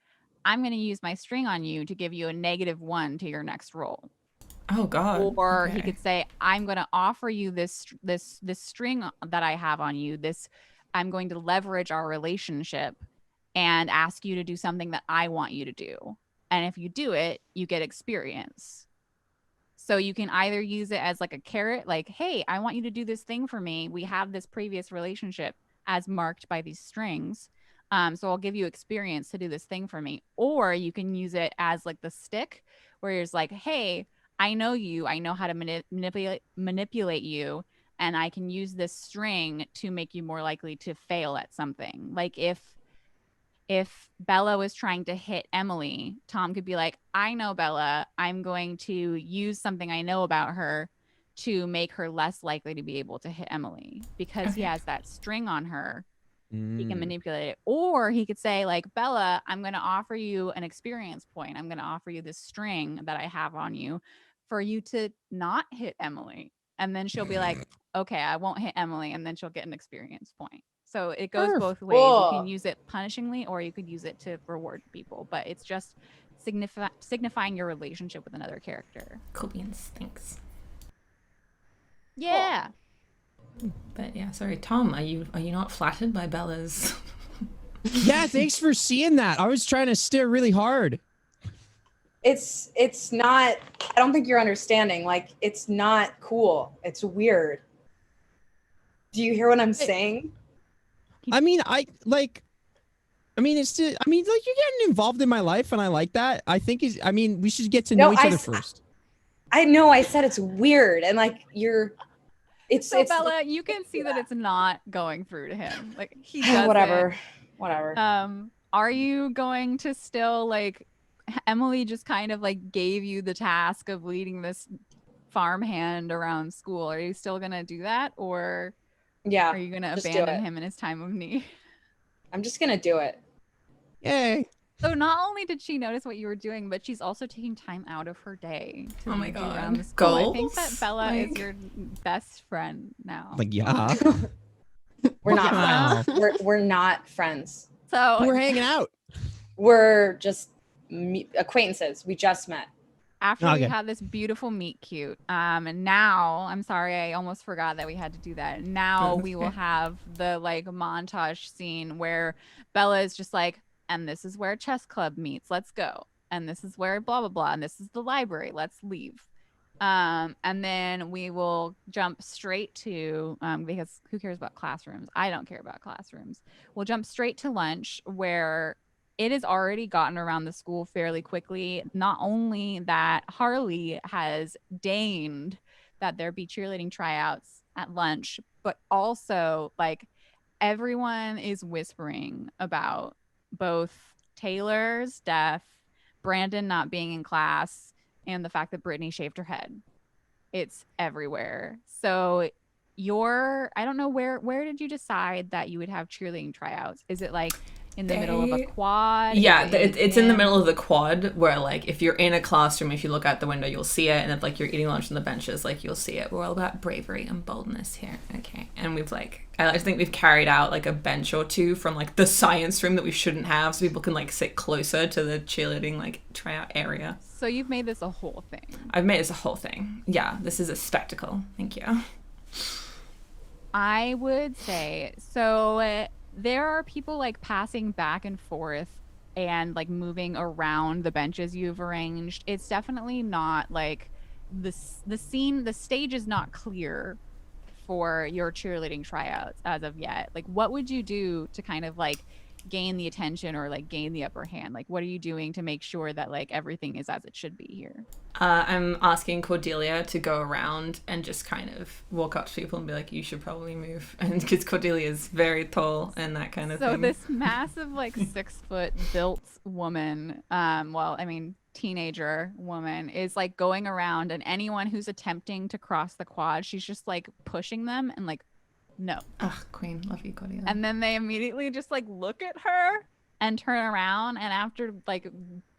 I'm going to use my string on you to give you a -1 to your next roll. Oh God. Or he Okay. could say, I'm going to offer you this string that I have on you. I'm going to leverage our relationship and ask you to do something that I want you to do. And if you do it, you get experience. So you can either use it as like a carrot, like, hey, I want you to do this thing for me. We have this previous relationship as marked by these strings. So I'll give you experience to do this thing for me. Or you can use it as like the stick, where it's like, hey, I know you. I know how to manipulate you. And I can use this string to make you more likely to fail at something. Like if Bella was trying to hit Emily, Tom could be like, I know Bella. I'm going to use something I know about her to make her less likely to be able to hit Emily because he Okay. has that string on her. He can manipulate it. Or he could say, like, Bella, I'm going to offer you an experience point. I'm going to offer you this string that I have on you for you to not hit Emily. And then she'll be like, okay, I won't hit Emily. And then she'll get an experience point. So it goes both ways. You can use it punishingly or you could use it to reward people. But it's just signifying your relationship with another character. Cool beans. Thanks. Yeah. But yeah, sorry, Tom. Are you not flattered by Bella's? Yeah, thanks for seeing that. I was trying to stare really hard. It's not, I don't think you're understanding. Like, it's not cool. It's weird. Do you hear what I'm saying? I mean, it's just, I mean, like, you're getting involved in my life, and I like that. I think we should get to know each other first. I know. I said it's weird, and like So Bella, you can see that it's not going through to him. Like he does whatever. Are you going to still like Emily just kind of like gave you the task of leading this farmhand around school? Are you still gonna do that, or yeah, are you gonna abandon him in his time of need? I'm just gonna do it. Yay. So not only did she notice what you were doing, but she's also taking time out of her day to Oh my lead you God. around the school. Goals? I think that Bella is your best friend now. Like, yeah. We're not Wow. friends. We're not friends. So We're hanging out. We're just acquaintances. We just met. after we Okay. had this beautiful meet cute, and now I'm sorry, I almost forgot that we had to do that. Now we will have the like montage scene where Bella is just like, and this is where chess club meets. Let's go. And this is where blah blah blah. And this is the library. Let's leave. And then we will jump straight to because who cares about classrooms? I don't care about classrooms. We'll jump straight to lunch where it has already gotten around the school fairly quickly. Not only that Harley has deigned that there be cheerleading tryouts at lunch, but also like everyone is whispering about both Taylor's death, Brandon not being in class, and the fact that Brittany shaved her head. It's everywhere. So I don't know where did you decide that you would have cheerleading tryouts? Is it like in the middle of a quad? Yeah, it's in the middle of the quad where like if you're in a classroom, if you look out the window, you'll see it, and if like you're eating lunch on the benches, like you'll see it. We're all about bravery and boldness here. Okay. And we've like I think we've carried out like a bench or two from like the science room that we shouldn't have so people can like sit closer to the cheerleading like tryout area. So you've made this a whole thing. I've made this a whole thing. Yeah, this is a spectacle. Thank you. I would say so. There are people like passing back and forth and like moving around the benches you've arranged. It's definitely not like the stage is not clear for your cheerleading tryouts as of yet. Like, what would you do to kind of like gain the attention or like gain the upper hand? Like, what are you doing to make sure that like everything is as it should be here? I'm asking Cordelia to go around and just kind of walk up to people and be like, you should probably move. And because Cordelia is very tall and that kind of So thing. this massive, like 6-foot built woman, teenager woman is like going around, and anyone who's attempting to cross the quad, she's just like pushing them and like, no. Ugh, Queen, love you, Cordelia. And then they immediately just like look at her and turn around, and after like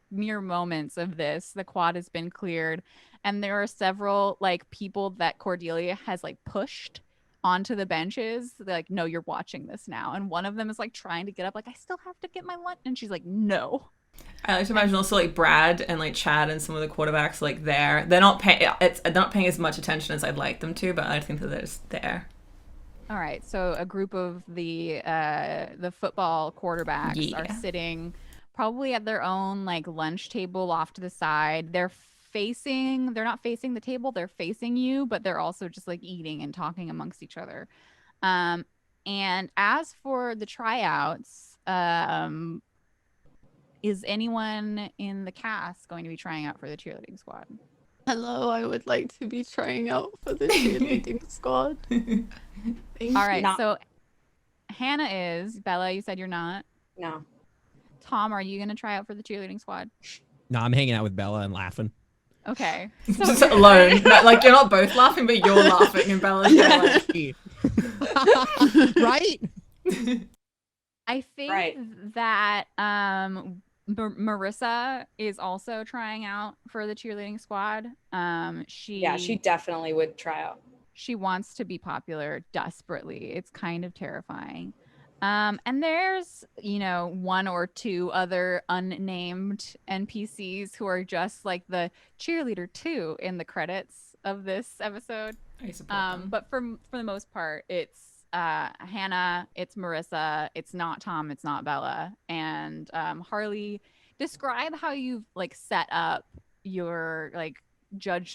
mere moments of this, the quad has been cleared, and there are several like people that Cordelia has like pushed onto the benches. They're like, no, you're watching this now. And one of them is like trying to get up, like, I still have to get my lunch, and she's like, no. I like to imagine also like Brad and like Chad and some of the quarterbacks like there. They're not paying as much attention as I'd like them to, but I think that they're just there. All right, so a group of the football quarterbacks are sitting probably at their own like lunch table off to the side. They're not facing the table, they're facing you, but they're also just like eating and talking amongst each other. And as for the tryouts, is anyone in the cast going to be trying out for the cheerleading squad? Hello, I would like to be trying out for the cheerleading squad. All right, so Hannah is. Bella, you said you're not. No. Tom, are you going to try out for the cheerleading squad? No, I'm hanging out with Bella and laughing. Okay. So just alone. Like, you're not both laughing, but you're laughing, and Bella's like... Right? I think that Marissa is also trying out for the cheerleading squad. She definitely would try out. She wants to be popular desperately. It's kind of terrifying. And there's, one or two other unnamed NPCs who are just like the cheerleader too in the credits of this episode. I support them. But for the most part, it's Hannah, it's Marissa, it's not Tom, it's not Bella. And Harley, describe how you've like set up your like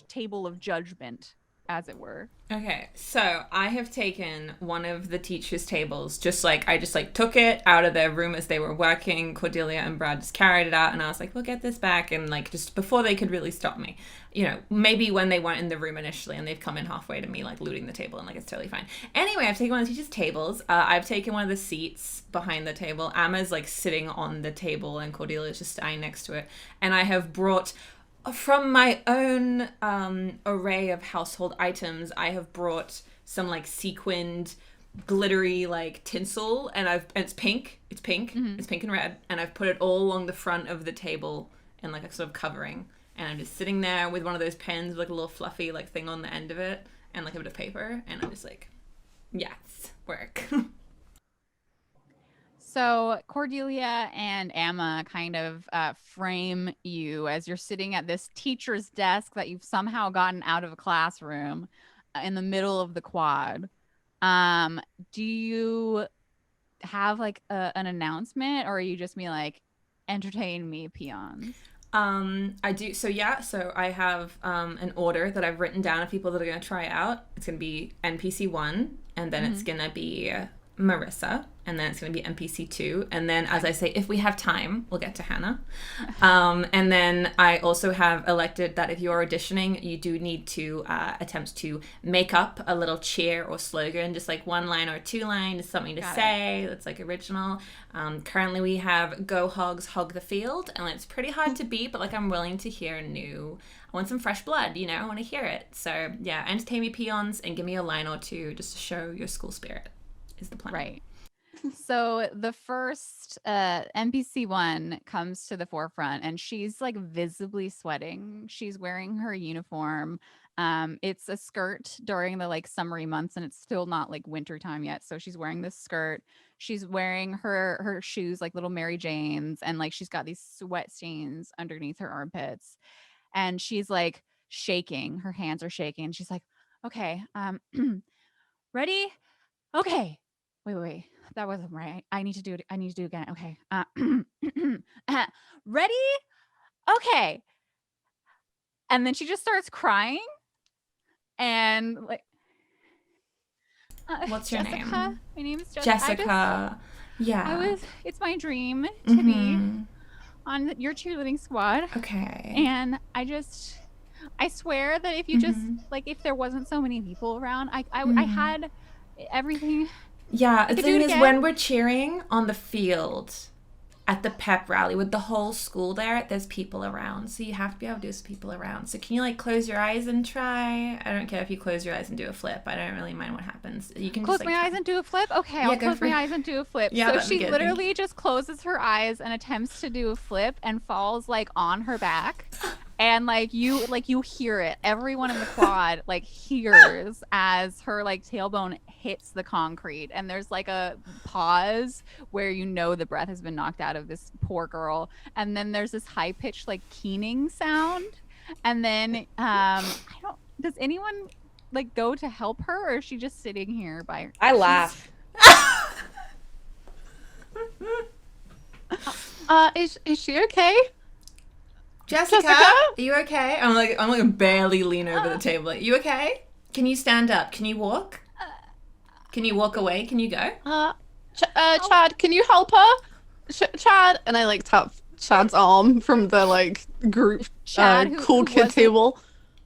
table of judgment, as it were. Okay, so I have taken one of the teachers' tables, I just took it out of their room as they were working. Cordelia and Brad just carried it out, and I was like, we'll get this back, and like just before they could really stop me. Maybe when they weren't in the room initially and they've come in halfway to me like looting the table, and like it's totally fine. Anyway, I've taken one of the teachers' tables. I've taken one of the seats behind the table. Emma's like sitting on the table and Cordelia's just standing next to it. And I have brought from my own array of household items, I have brought some like sequined, glittery like tinsel, and it's pink. It's pink. Mm-hmm. It's pink and red, and I've put it all along the front of the table in like a sort of covering. And I'm just sitting there with one of those pens with like a little fluffy like thing on the end of it, and like a bit of paper, and I'm just like, yes, work. So Cordelia and Emma kind of frame you as you're sitting at this teacher's desk that you've somehow gotten out of a classroom in the middle of the quad. Do you have like an announcement, or are you just me like, entertain me, peons? I do. So I have an order that I've written down of people that are going to try out. It's going to be NPC 1, and then it's going to be Marissa, and then it's going to be NPC 2, and then, as I say, if we have time, we'll get to Hannah. And then I also have elected that if you're auditioning, you do need to attempt to make up a little cheer or slogan, just like one line or two lines, something to say that's like original. Currently we have Go Hogs, Hog the Field, and it's pretty hard to beat, but like I'm willing to hear new. I want some fresh blood, I want to hear it. So yeah, entertain me, peons, and give me a line or two just to show your school spirit is the plan. Right. So the first NPC 1 comes to the forefront, and she's like visibly sweating. She's wearing her uniform. It's a skirt during the like summery months, and it's still not like winter time yet. So she's wearing this skirt. She's wearing her shoes, like little Mary Janes, and like she's got these sweat stains underneath her armpits. And she's like shaking. Her hands are shaking. She's like, okay, ready? Okay. Wait. That wasn't right. I need to do it. I need to do it again. Okay. Ready? Okay. And then she just starts crying. And like, what's your Jessica? name? My name is Jessica. It's my dream to be on your cheerleading squad. Okay. And I swear that if you just like, if there wasn't so many people around, I had everything. Yeah, the could do thing it is, again. when we're cheering on the field at the pep rally with the whole school there, there's people around. So you have to be able to do this with people around. So can you like close your eyes and try? I don't care if you close your eyes and do a flip. I don't really mind what happens. You can Close just, my like, eyes and do a flip? Okay, Yeah, I'll go close for my it. eyes and do a flip. Yeah, So that'd be she good. literally just closes her eyes and attempts to do a flip and falls like on her back. And like you hear it. Everyone in the quad like hears as her like tailbone hits the concrete, and there's like a pause where you know the breath has been knocked out of this poor girl, and then there's this high pitched like keening sound, and then does anyone like go to help her, or is she just sitting here by I laugh. Is she okay? Jessica, Jessica? are you okay? I'm like barely lean over the table. Like, you okay? Can you stand up? Can you walk? Can you walk away? Can you go? Chad, can you help her? Chad, and I like tap Chad's arm from the like group Chad, who cool kid wasn't- table.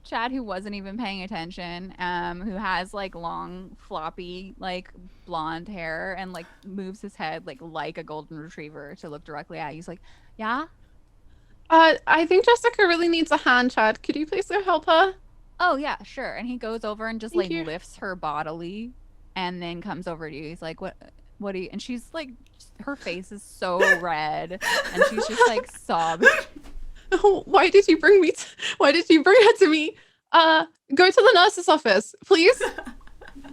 Chad, who wasn't even paying attention, who has like long, floppy, like blonde hair, and like moves his head like a golden retriever to look directly at you. He's like, "Yeah, I think Jessica really needs a hand, Chad. Could you please go help her? oh yeah, sure." And he goes over and just Thank like you. lifts her bodily, and then comes over to you. He's like, "What do you?" And she's like, her face is so red, and she's just like sobbing. Oh, why did you bring me? Why did you bring her to me? Go to the nurse's office, please.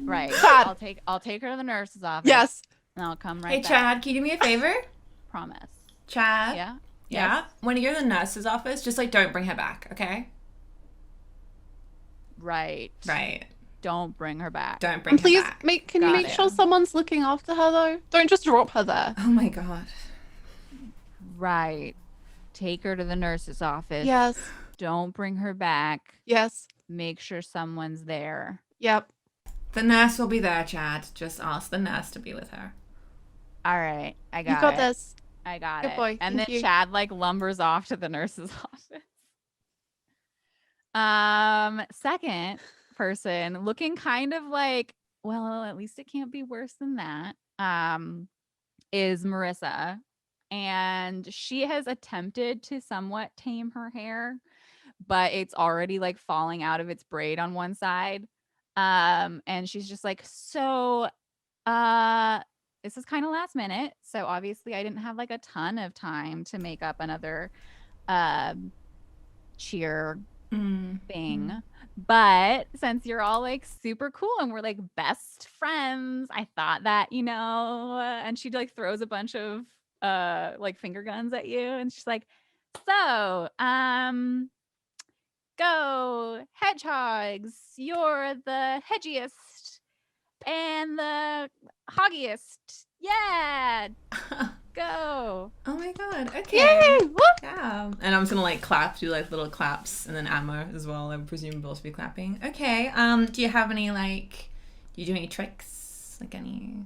Right. Chad. I'll take her to the nurse's office. Yes. And I'll come right Hey, back. Chad, can you do me a favor? Promise. Chad? Yeah. Yeah? Yes? When you go to the nurse's office, just like don't bring her back, okay? Right. Right. Don't bring her back. Don't bring And her please back. can you Got make it. sure someone's looking after her though? Don't just drop her there. Oh my god. Right. Take her to the nurse's office. Yes. Don't bring her back. Yes. Make sure someone's there. Yep. The nurse will be there, Chad. Just ask the nurse to be with her. All right. I got You got it. this. I got Good it. boy, And thank then you. Chad like lumbers off to the nurse's office. Second person looking kind of like, well, at least it can't be worse than that. Is Marissa. And she has attempted to somewhat tame her hair, but it's already like falling out of its braid on one side. And she's just like, so this is kind of last minute, so obviously I didn't have like a ton of time to make up another cheer thing. But since you're all like super cool and we're like best friends, I thought that, and she like throws a bunch of like finger guns at you, and she's like, so go hedgehogs, you're the hedgiest and the hoggiest. Yeah, go. Oh my god. Okay. Yay! Woo! Yeah. And I'm just gonna like clap, do like little claps, and then Amma as well. I would presume we'll also be clapping. Okay. Do you have any like? Do you do any tricks? Like any?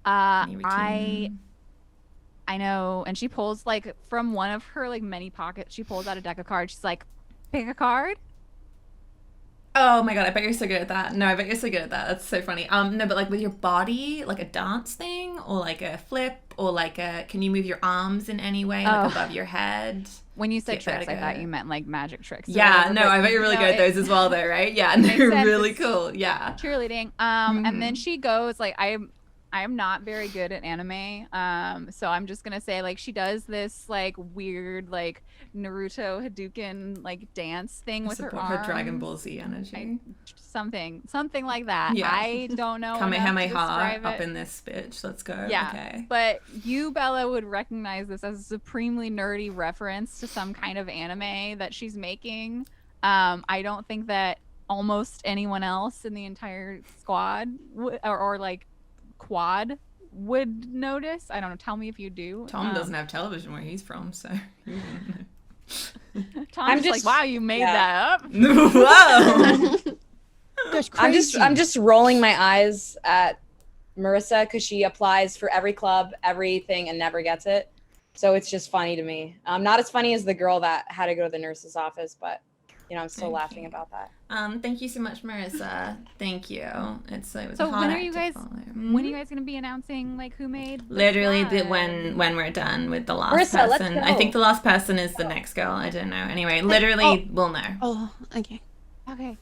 Any routine? I know, and she pulls like from one of her like many pockets. She pulls out a deck of cards. She's like, pick a card. Oh my god, I bet you're so good at that. No, I bet you're so good at that. That's so funny. No, but like with your body, like a dance thing, or like a flip, or like can you move your arms in any way, like above your head? When you said Get tricks, I thought better. you meant like magic tricks. or Yeah, whatever, no, but I bet you're really no, good at it- those as well, though, right? Yeah, Makes they're sense. really It's- cool. Yeah. cheerleading. And then she goes like, I am not very good at anime. So I'm just gonna say like she does this like weird like Naruto Hadouken like dance thing with her Support arms. her Dragon Ball Z energy. Something like that. Yeah. I don't know. enough to Kamehameha describe up it. in this bitch. Let's go. Yeah. Okay. But you, Bella, would recognize this as a supremely nerdy reference to some kind of anime that she's making. I don't think that almost anyone else in the entire squad or like quad would notice. I don't know. Tell me if you do. Tom doesn't have television where he's from, so. you wouldn't know. Tom's just like, wow, you made yeah. that up. Whoa! That's I'm crazy. just rolling my eyes at Marissa because she applies for every club, everything, and never gets it. So it's just funny to me. Not as funny as the girl that had to go to the nurse's office, but I'm still Thank laughing you. about that. Thank you so much, Marissa. Thank you. It was a So hard when are act you to guys? follow. When are you guys gonna be announcing like who made? The Literally flood? when we're done with the last Marissa, let's person. I think go. the last person is the next girl. I don't know. Anyway, literally we'll know. Oh, okay. Okay.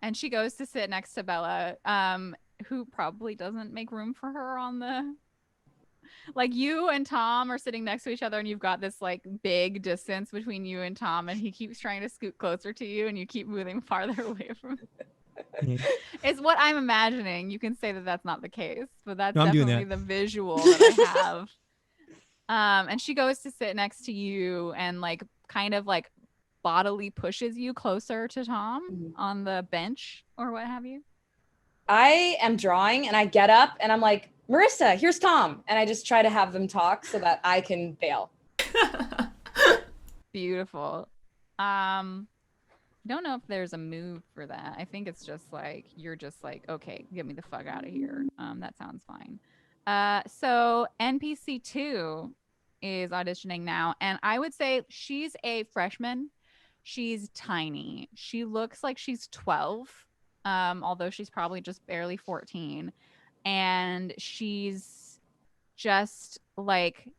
And she goes to sit next to Bella, who probably doesn't make room for her on the. Like you and Tom are sitting next to each other, and you've got this like big distance between you and Tom, and he keeps trying to scoot closer to you, and you keep moving farther away from. It's what I'm imagining. You can say that that's not the case, but that's No, I'm doing definitely that. the visual that I have. And she goes to sit next to you and like kind of like bodily pushes you closer to Tom on the bench or what have you. I am drawing and I get up and I'm like, Marissa, here's Tom. And I just try to have them talk so that I can bail. Beautiful. Don't know if there's a move for that. I think it's just like you're just like, okay, get me the fuck out of here. That sounds fine. So NPC 2 is auditioning now, and I would say she's a freshman. She's tiny. She looks like she's 12, although she's probably just barely 14, and she's just like,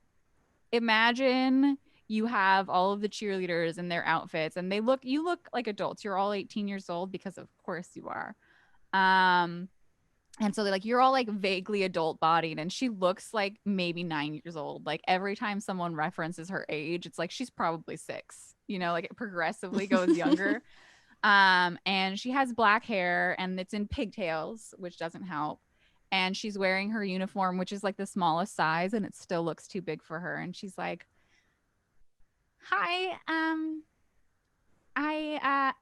imagine you have all of the cheerleaders in their outfits and you look like adults. You're all 18 years old because of course you are. And so you're all like vaguely adult bodied, and she looks like maybe 9 years old. Like every time someone references her age, it's like she's probably 6, like it progressively goes younger. And she has black hair and it's in pigtails, which doesn't help. And she's wearing her uniform, which is like the smallest size, and it still looks too big for her. And she's like, hi, I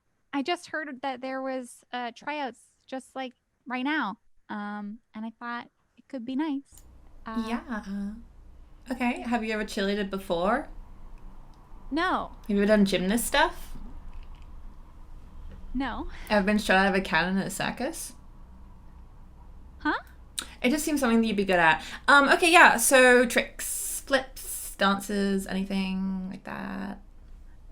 just heard that there was tryouts just like right now. And I thought it could be nice. Yeah. Okay. Have you ever cheerleaded before? No. Have you ever done gymnast stuff? No. Ever been shot out of a cannon at a circus? Huh? It just seems something that you'd be good at. Okay, yeah. So tricks, flips, dances, anything like that.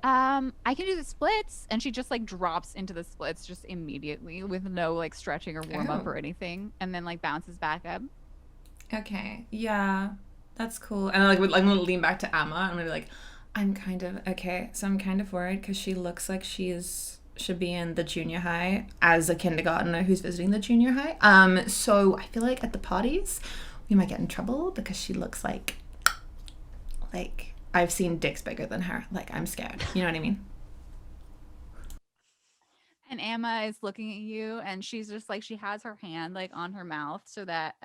I can do the splits, and she just like drops into the splits just immediately with no like stretching or warm up or anything, and then like bounces back up. Okay, yeah, that's cool. And I'm gonna lean back to Emma. I'm gonna be like, I'm kind of worried because she looks like should be in the junior high as a kindergartner who's visiting the junior high. So I feel like at the parties we might get in trouble because she looks like I've seen dicks bigger than her. Like, I'm scared. You know what I mean? And Emma is looking at you, and she's just like, she has her hand like on her mouth so that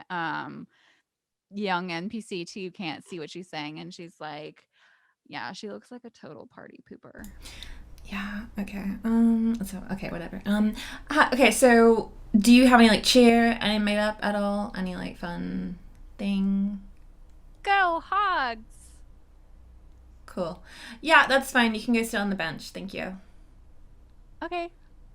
young NPC 2 can't see what she's saying, and she's like, yeah, she looks like a total party pooper. Yeah, okay. So okay, whatever. Okay, so do you have any like cheer, any made up at all? Any like fun thing? Go Hogs! Cool. Yeah, that's fine. You can go sit on the bench. Thank you. Okay.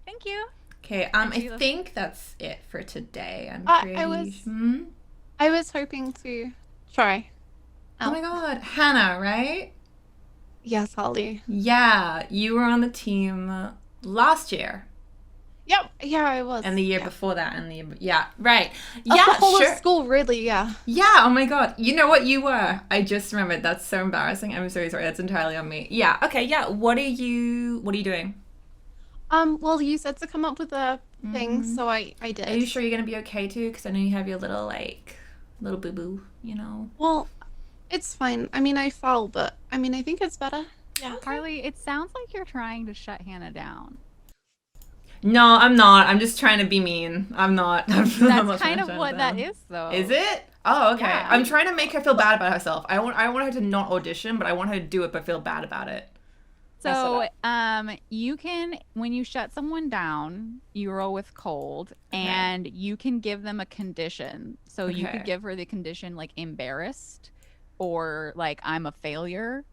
Thank you. Okay, I think that's it for today. I was hoping to try. Oh my god, Hannah, right? Yes, Harley. Yeah, you were on the team last year. Yep. Yeah, I was. And the year before that, yeah, right. Of Yeah, the whole sure. of school, really. Yeah. Yeah. Oh my god. You know what you were? I just remembered. That's so embarrassing. I'm so sorry. That's entirely on me. Yeah. Okay. Yeah. What are you doing? Well, you said to come up with a thing, so I did. Are you sure you're gonna be okay too? Because I know you have your little boo boo. Well, it's fine. I mean, I fell, but I mean, I think it's better. Yeah. Harley, it sounds like you're trying to shut Hannah down. No, I'm not. I'm just trying to be mean. I'm not. That's kind of what that is, though. Is it? Oh, okay. Yeah. I'm trying to make her feel bad about herself. I want her to not audition, but I want her to do it but feel bad about it. So, you can, when you shut someone down, you roll with cold, and you can give them a condition. So you could give her the condition like embarrassed, or like I'm a failure.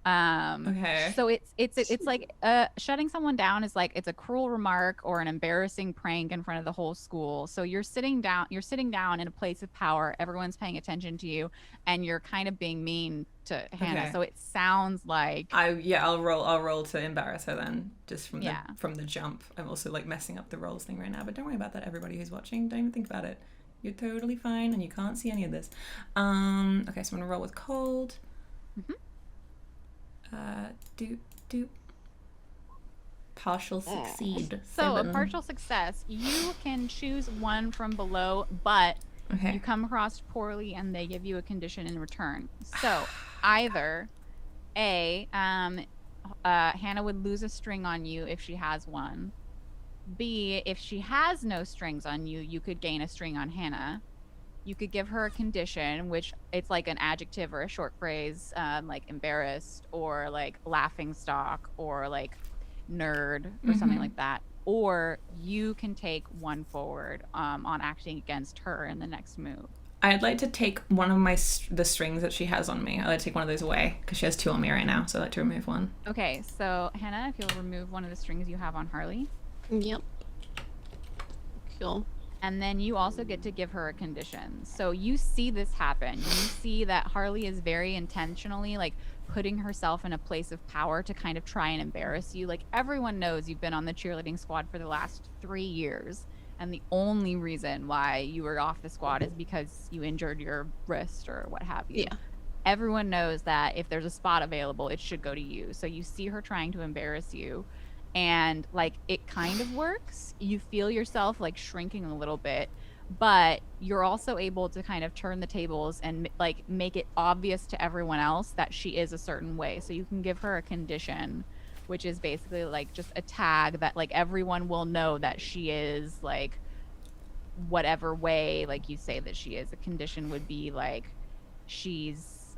Okay. So it's like shutting someone down is like it's a cruel remark or an embarrassing prank in front of the whole school. So you're sitting down in a place of power. Everyone's paying attention to you, and you're kind of being mean to Hannah. Okay. So it sounds like I'll roll to embarrass her then, just from Yeah. the jump. I'm also like messing up the rolls thing right now, but don't worry about that, everybody who's watching. Don't even think about it. You're totally fine, and you can't see any of this. Okay, so I'm gonna roll with cold. Mhm. Doop. Partial succeed. so a 7. partial success. You can choose one from below, but Okay. you come across poorly and they give you a condition in return. So either A, Hannah would lose a string on you if she has one. B, if she has no strings on you, you could gain a string on Hannah. You could give her a condition, which it's like an adjective or a short phrase, like embarrassed or like laughing stock or like nerd or something like that. Or you can take one forward on acting against her in the next move. I'd like to take one of the strings that she has on me. I'd like to take one of those away because she has 2 on me right now, so I'd like to remove one. Okay, so Hannah, if you'll remove one of the strings you have on Harley. Yep. Cool. And then you also get to give her a condition. So you see this happen. You see that Harley is very intentionally like putting herself in a place of power to kind of try and embarrass you. Like everyone knows you've been on the cheerleading squad for the last 3 years. And the only reason why you were off the squad is because you injured your wrist or what have you. Yeah. Everyone knows that if there's a spot available, it should go to you. So you see her trying to embarrass you. And like it kind of works. You feel yourself like shrinking a little bit, but you're also able to kind of turn the tables and like make it obvious to everyone else that she is a certain way. So you can give her a condition, which is basically like just a tag that like everyone will know that she is like whatever way like you say that she is. A condition would be like she's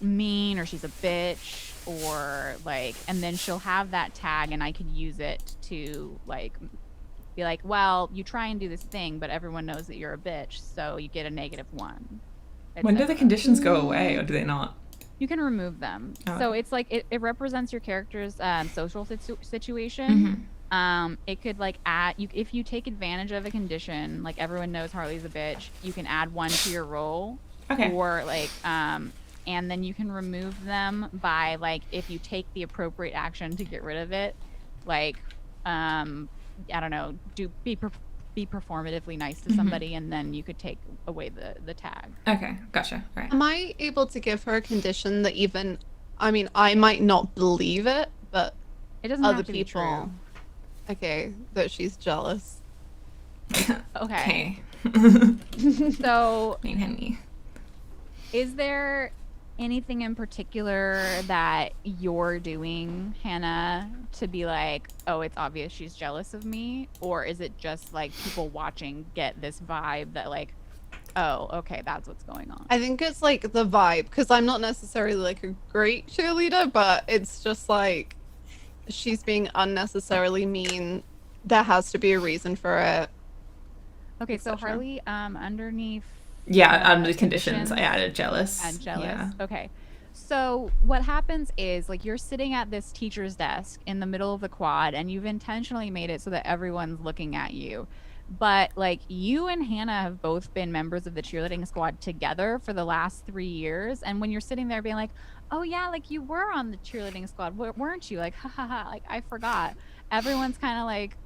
mean or she's a bitch or like, and then she'll have that tag and I could use it to like be like, well, you try and do this thing but everyone knows that you're a bitch, so you get a -1. When do the conditions go away, or do they not? You can remove them. Oh, So okay. it's like it represents your character's social situation. It could like add you if you take advantage of a condition, like everyone knows Harley's a bitch, you can add 1 to your roll. Okay. Or like and then you can remove them by like if you take the appropriate action to get rid of it, like I don't know, be performatively nice to somebody, and then you could take away the tag. Okay, gotcha. Right. Am I able to give her a condition that even, I mean, I might not believe it, but It doesn't other have to be people, true. okay, that she's jealous. Okay. Okay. So Mean Henny. is there anything in particular that you're doing, Hannah, to be like, oh, it's obvious she's jealous of me? Or is it just like people watching get this vibe that like, oh, okay, that's what's going on? I think it's like the vibe, because I'm not necessarily like a great cheerleader, but it's just like she's being unnecessarily mean. There has to be a reason for it. Okay, so etc. Harley, underneath Yeah, under the conditions, I added jealous. and jealous. Yeah. Okay. So what happens is like you're sitting at this teacher's desk in the middle of the quad and you've intentionally made it so that everyone's looking at you. But like you and Hannah have both been members of the cheerleading squad together for the last 3 years. And when you're sitting there being like, oh yeah, like you were on the cheerleading squad, weren't you? Like, ha ha ha, like I forgot. Everyone's kind of like,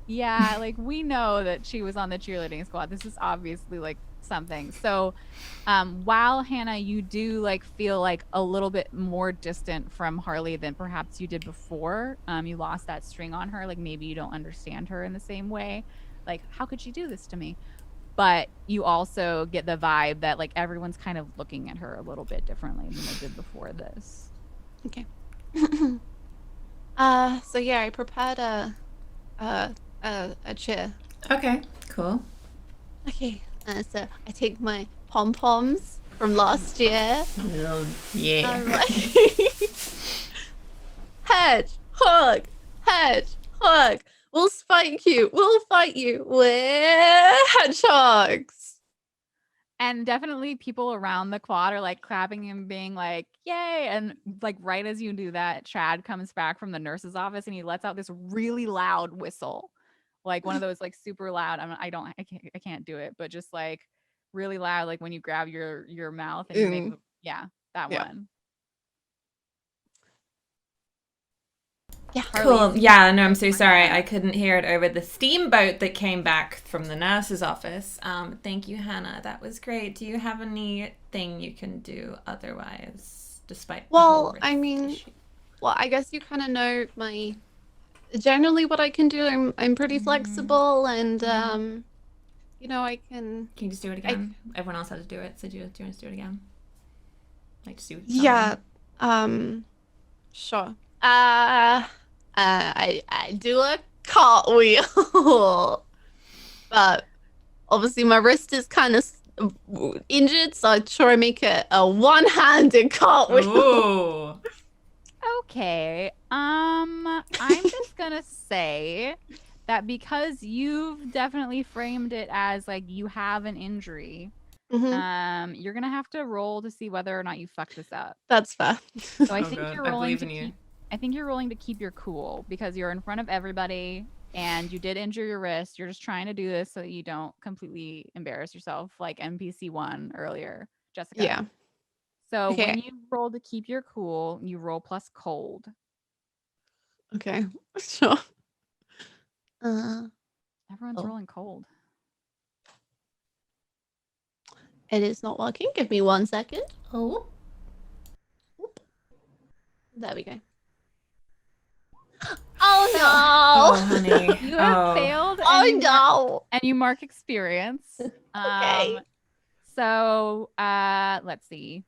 yeah, like we know that she was on the cheerleading squad. This is obviously like something. So while Hannah, you do like feel like a little bit more distant from Harley than perhaps you did before. You lost that string on her. Like maybe you don't understand her in the same way. Like, how could she do this to me? But you also get the vibe that like everyone's kind of looking at her a little bit differently than they did before this. Okay. So yeah, I prepared a cheer. Okay, cool. Okay. So I take my pom poms from last year. Oh, yeah. Alright. Hedgehog. We'll spike you. We'll fight you. We're hedgehogs. And definitely people around the quad are like clapping and being like, yay. And like right as you do that, Chad comes back from the nurse's office and he lets out this really loud whistle. Like one of those like super loud. I can't do it, but just like really loud, like when you grab your mouth and you make that Yeah. one. Yeah. Cool. Yeah, no, I'm so sorry. I couldn't hear it over the steamboat that came back from the nurse's office. Thank you, Hannah. That was great. Do you have anything you can do otherwise, despite the whole Well, I rift mean, issue? well, I guess you kind of know my generally what I can do. I'm pretty flexible, and you know, I can. Can you just do it again? Everyone else had to do it, so do you want to do it again? Like, just do something. Yeah. Sure. I do a cartwheel, but obviously my wrist is kind of injured, so I try to make it a one-handed cartwheel. Ooh. Okay. I'm just gonna say that because you've definitely framed it as like you have an injury, you're gonna have to roll to see whether or not you fuck this up. That's fair. So I Oh, think God. you're I rolling believe to in you. keep. I think you're rolling to keep your cool because you're in front of everybody and you did injure your wrist. You're just trying to do this so that you don't completely embarrass yourself like NPC 1 earlier, Jessica. Yeah. So Okay. when you roll to keep your cool, you roll plus cold. Okay. Sure. Everyone's rolling cold. It is not working. Give me 1 second. Oh. There we go. Oh no! Oh, honey. You have failed. Oh and you no! and you mark experience. Okay. So let's see.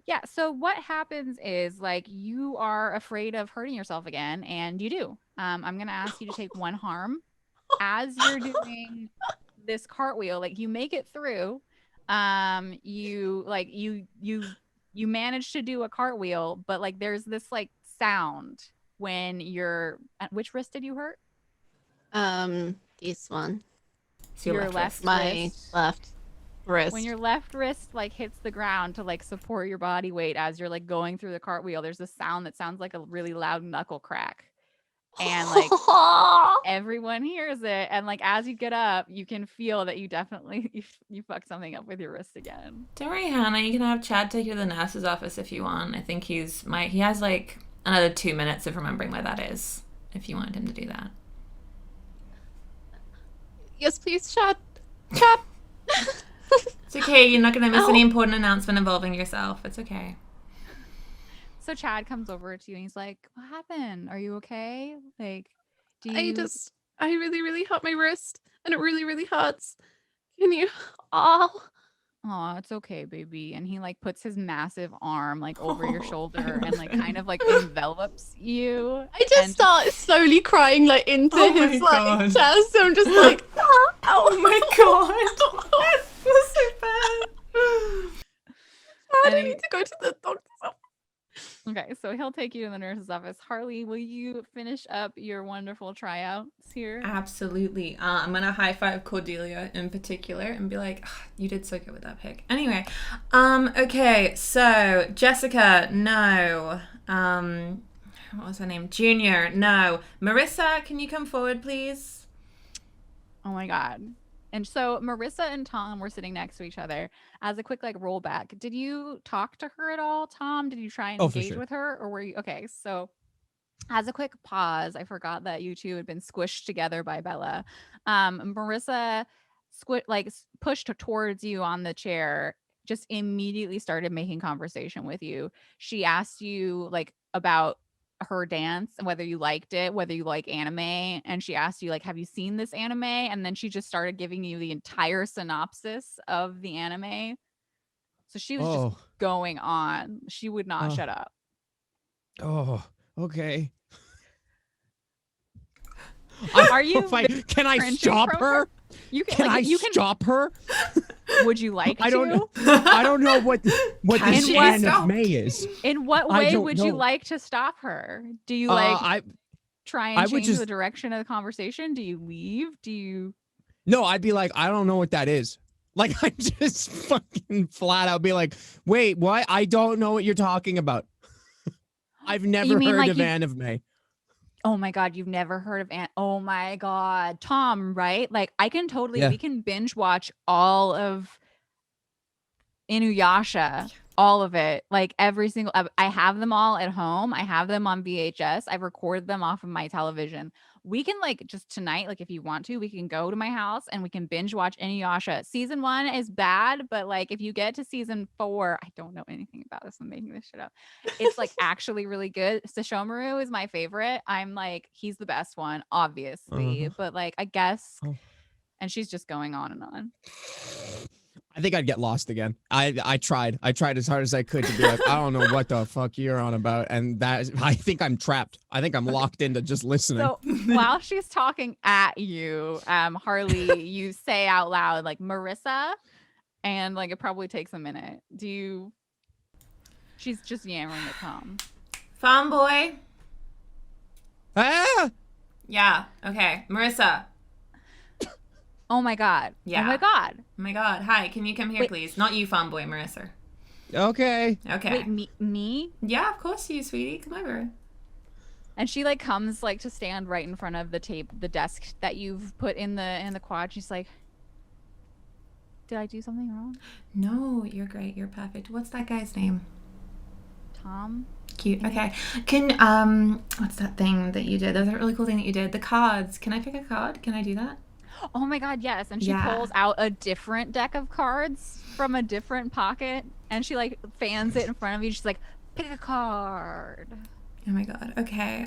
Yeah, so what happens is like you are afraid of hurting yourself again, and you do. I'm gonna ask you to take 1 harm as you're doing this cartwheel. Like you make it through. You manage to do a cartwheel, but like there's this like sound when you're which wrist did you hurt? This one. It's your left wrist. My wrist. left wrist. When your left wrist like hits the ground to like support your body weight as you're like going through the cartwheel, there's a sound that sounds like a really loud knuckle crack. And like everyone hears it, and like as you get up, you can feel that you definitely you fucked something up with your wrist again. Don't worry, Hannah. You can have Chad take you to the nurse's office if you want. I think he has like another 2 minutes of remembering where that is, if you wanted him to do that. Yes, please, Chad. Chad. It's okay. You're not going to miss any important announcement involving yourself. It's okay. So Chad comes over to you and he's like, "What happened? Are you okay? Like, do you?" I really, really hurt my wrist, and it really, really hurts. Can you? Oh, it's okay, baby. And he like puts his massive arm like over your shoulder and like kind of like envelops you. I just start slowly crying like into his like chest. So I'm just like, oh my god, that's so bad. I need to go to the doctor's office. Okay, so he'll take you to the nurse's office. Harley, will you finish up your wonderful tryouts here? Absolutely. I'm gonna high five Cordelia in particular and be like, you did so good with that pick. Anyway, okay, so Jessica, no. What was her name? Junior, no. Marissa, can you come forward, please? Oh my god. And so Marissa and Tom were sitting next to each other. As a quick like rollback, did you talk to her at all, Tom? Did you try and engage with her, or were you okay? So, as a quick pause, I forgot that you two had been squished together by Bella. Marissa pushed towards you on the chair, just immediately started making conversation with you. She asked you like about her dance and whether you liked it, whether you like anime, and she asked you like, have you seen this anime? And then she just started giving you the entire synopsis of the anime. So she was just going on. She would not shut up. Oh, okay. Are you can I stop her? You can stop her? Would you like to? I don't know what this anime is. In what way would you like to stop her? Do you try and change the direction of the conversation? Do you leave? Do you No, I'd be like, I don't know what that is. Like, I just fucking flat out be like, wait, what? I don't know what you're talking about. I've never mean, heard like, of anime. Oh my God, you've never heard of Oh my God, Tom, right? Like I can totally, Yeah. we can binge watch all of Inuyasha, all of it, like every single. I have them all at home. I have them on VHS. I record them off of my television. We can like just tonight, like if you want to, we can go to my house and we can binge watch Inuyasha. Season 1 is bad, but like if you get to season 4, I don't know anything about this. I'm making this shit up. It's like actually really good. Sesshomaru is my favorite. I'm like, he's the best one, obviously, but like I guess, and she's just going on and on. I think I'd get lost again. I tried as hard as I could to be like, I don't know what the fuck you're on about, and I think I'm trapped. I think I'm locked into just listening. So while she's talking at you, Harley, you say out loud like Marissa, and like it probably takes a minute. She's just yammering at Tom. Farm boy. Ah! Yeah. Okay. Marissa. Oh my God. Yeah. Oh my God. Oh my God. Hi. Can you come here, please? Not you, farm boy, Marissa. Okay. Okay. Wait, me? Yeah, of course you, sweetie. Come over. And she like comes like to stand right in front of the desk that you've put in the quad. She's like, did I do something wrong? No, you're great. You're perfect. What's that guy's name? Tom. Cute. Okay. Can what's that thing that you did? That was a really cool thing that you did. The cards. Can I pick a card? Can I do that? Oh my God, yes. And she pulls out a different deck of cards from a different pocket and she like fans it in front of you. She's like, pick a card. Oh my God. Okay.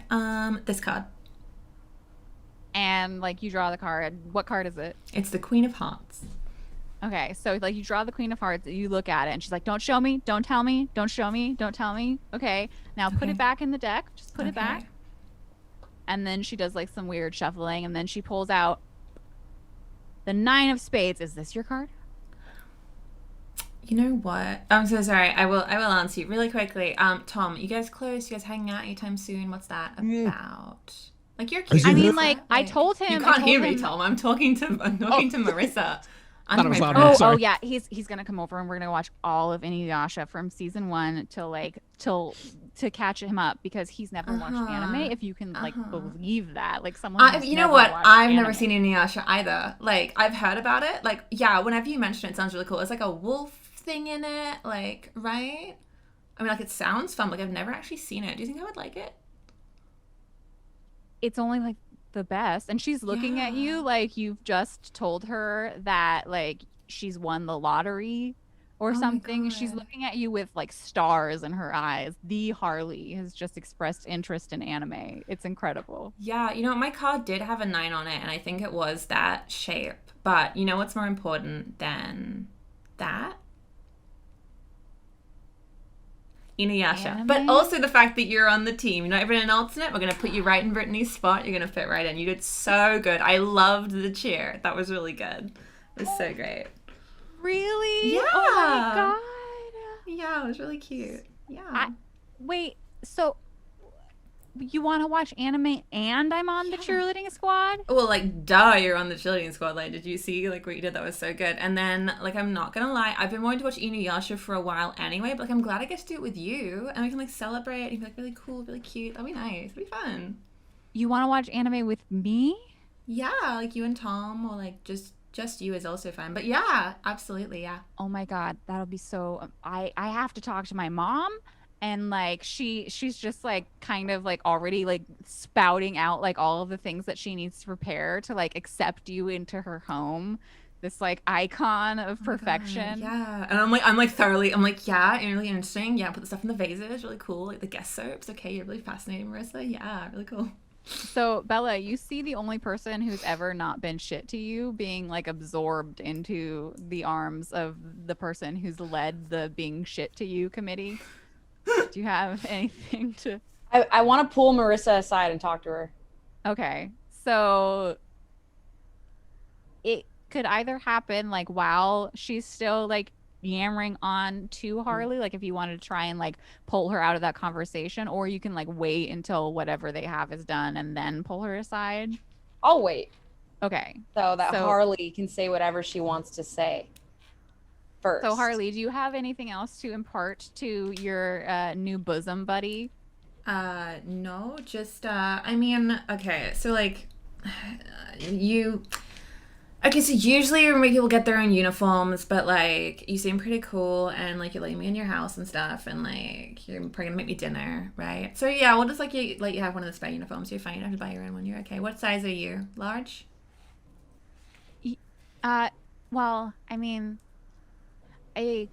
This card. And like you draw the card. What card is it? It's the Queen of Hearts. Okay, so like you draw the Queen of Hearts, you look at it and she's like, don't show me, don't tell me, don't show me, don't tell me. Okay, now put it back in the deck. Just put it back. And then she does like some weird shuffling and then she pulls out the 9 of spades. Is this your card? You know what? I'm so sorry. I will answer you really quickly. Tom, you guys close? You guys hanging out anytime soon? What's that about? Like you're cute. I mean, like I told him. You can't hear me, Tom. I'm talking to Marissa. Oh yeah, he's gonna come over and we're gonna watch all of Inuyasha from season 1 till to catch him up because he's never watched anime. If you can like believe that, like someone. You know what? I've never seen Inuyasha either. Like I've heard about it. Like yeah, whenever you mention it, it sounds really cool. It's like a wolf thing in it, like right? I mean, like it sounds fun. Like I've never actually seen it. Do you think I would like it? It's only like the best, and she's looking at you like you've just told her that like she's won the lottery or something. She's looking at you with like stars in her eyes. The Harley has just expressed interest in anime. It's incredible. Yeah, you know, my card did have a 9 on it, and I think it was that shape. But you know what's more important than that? Inuyasha. Anime? But also the fact that you're on the team. You're not even an alternate. We're going to put you right in Brittany's spot. You're going to fit right in. You did so good. I loved the cheer. That was really good. It was so great. Really? Yeah. Oh my God. Yeah, it was really cute. Yeah. Wait, so you want to watch anime and I'm on the cheerleading squad? Well, like, duh, you're on the cheerleading squad. Like, did you see, like, what you did? That was so good. And then, like, I'm not gonna lie, I've been wanting to watch Inuyasha for a while anyway, but, like, I'm glad I get to do it with you, and we can, like, celebrate and be, like, really cool, really cute. That'll be nice. It'll be fun. You want to watch anime with me? Yeah, like, you and Tom, or, like, just you is also fine. But, yeah, absolutely, yeah. Oh, my God. That'll be so... I have to talk to my mom. And like she's just like kind of like already like spouting out like all of the things that she needs to prepare to like accept you into her home, this like icon of perfection. Yeah, and I'm like yeah, really interesting. Yeah, put the stuff in the vases, really cool. Like the guest soaps. Okay, you're really fascinating, Marissa. Yeah, really cool. So Bella, you see the only person who's ever not been shit to you being like absorbed into the arms of the person who's led the being shit to you committee. Do you have anything to... I want to pull Marissa aside and talk to her. Okay. So it could either happen like while she's still like yammering on to Harley, like if you wanted to try and like pull her out of that conversation, or you can like wait until whatever they have is done and then pull her aside. I'll wait. Okay. so that Harley can say whatever she wants to say first. So Harley, do you have anything else to impart to your new bosom buddy? No, just I mean, okay, so like you okay, so usually when people get their own uniforms, but like you seem pretty cool and like you're letting me in your house and stuff and like you're probably gonna make me dinner, right? So yeah, we'll just like you let you have one of the spare uniforms. You're fine, you don't have to buy your own one, you're okay. What size are you? Large? Well, I mean, what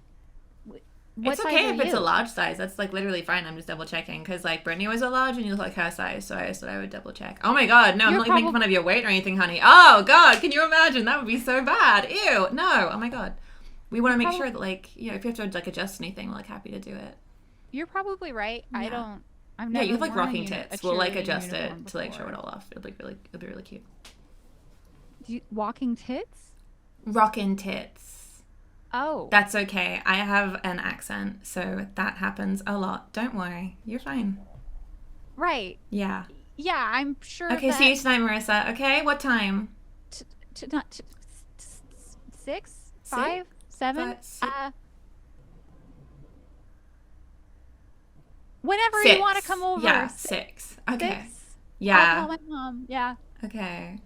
It's size okay are if it's a you? large size. That's like literally fine. I'm just double checking because like Brittany was a large and you look like her size, so I said I would double check. Oh my god, no, I'm You're not making fun of your weight or anything, honey. Oh god, can you imagine? That would be so bad. Ew, no. Oh my god. We want to make sure that like you know if you have to like adjust anything, we're like happy to do it. You're probably right. Yeah. I've Yeah, never you have like worn rocking a tits. We'll like cheerleading adjust uniform it to like show before. it all off. It'll be really cute. Walking tits? Rockin' tits. Oh. That's okay. I have an accent, so that happens a lot. Don't worry. You're fine. Right. Yeah. Yeah, I'm sure. Okay, see you tonight, Marissa. Okay, what time? 6, 5, 7. Whenever you want to come over. Yeah, 6. Okay. 6. Yeah. I'll call my mom. Yeah. Okay.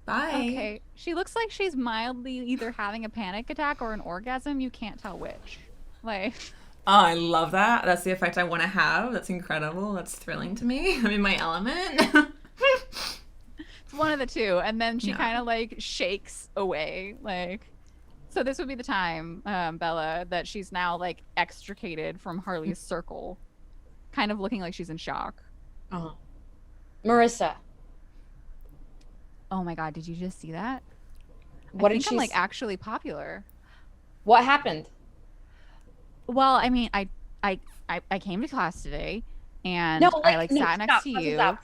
Bye. Okay. She looks like she's mildly either having a panic attack or an orgasm. You can't tell which. Like. Oh, I love that. That's the effect I want to have. That's incredible. That's thrilling to me. I'm in my element. It's one of the two. And then she kind of like shakes away. Like. So this would be the time, Bella, that she's now like extricated from Harley's circle. Kind of looking like she's in shock. Marissa. Oh my god, did you just see that? What I did think she I'm like actually popular. What happened? Well, I mean, I came to class today and I like sat next to you. Stop.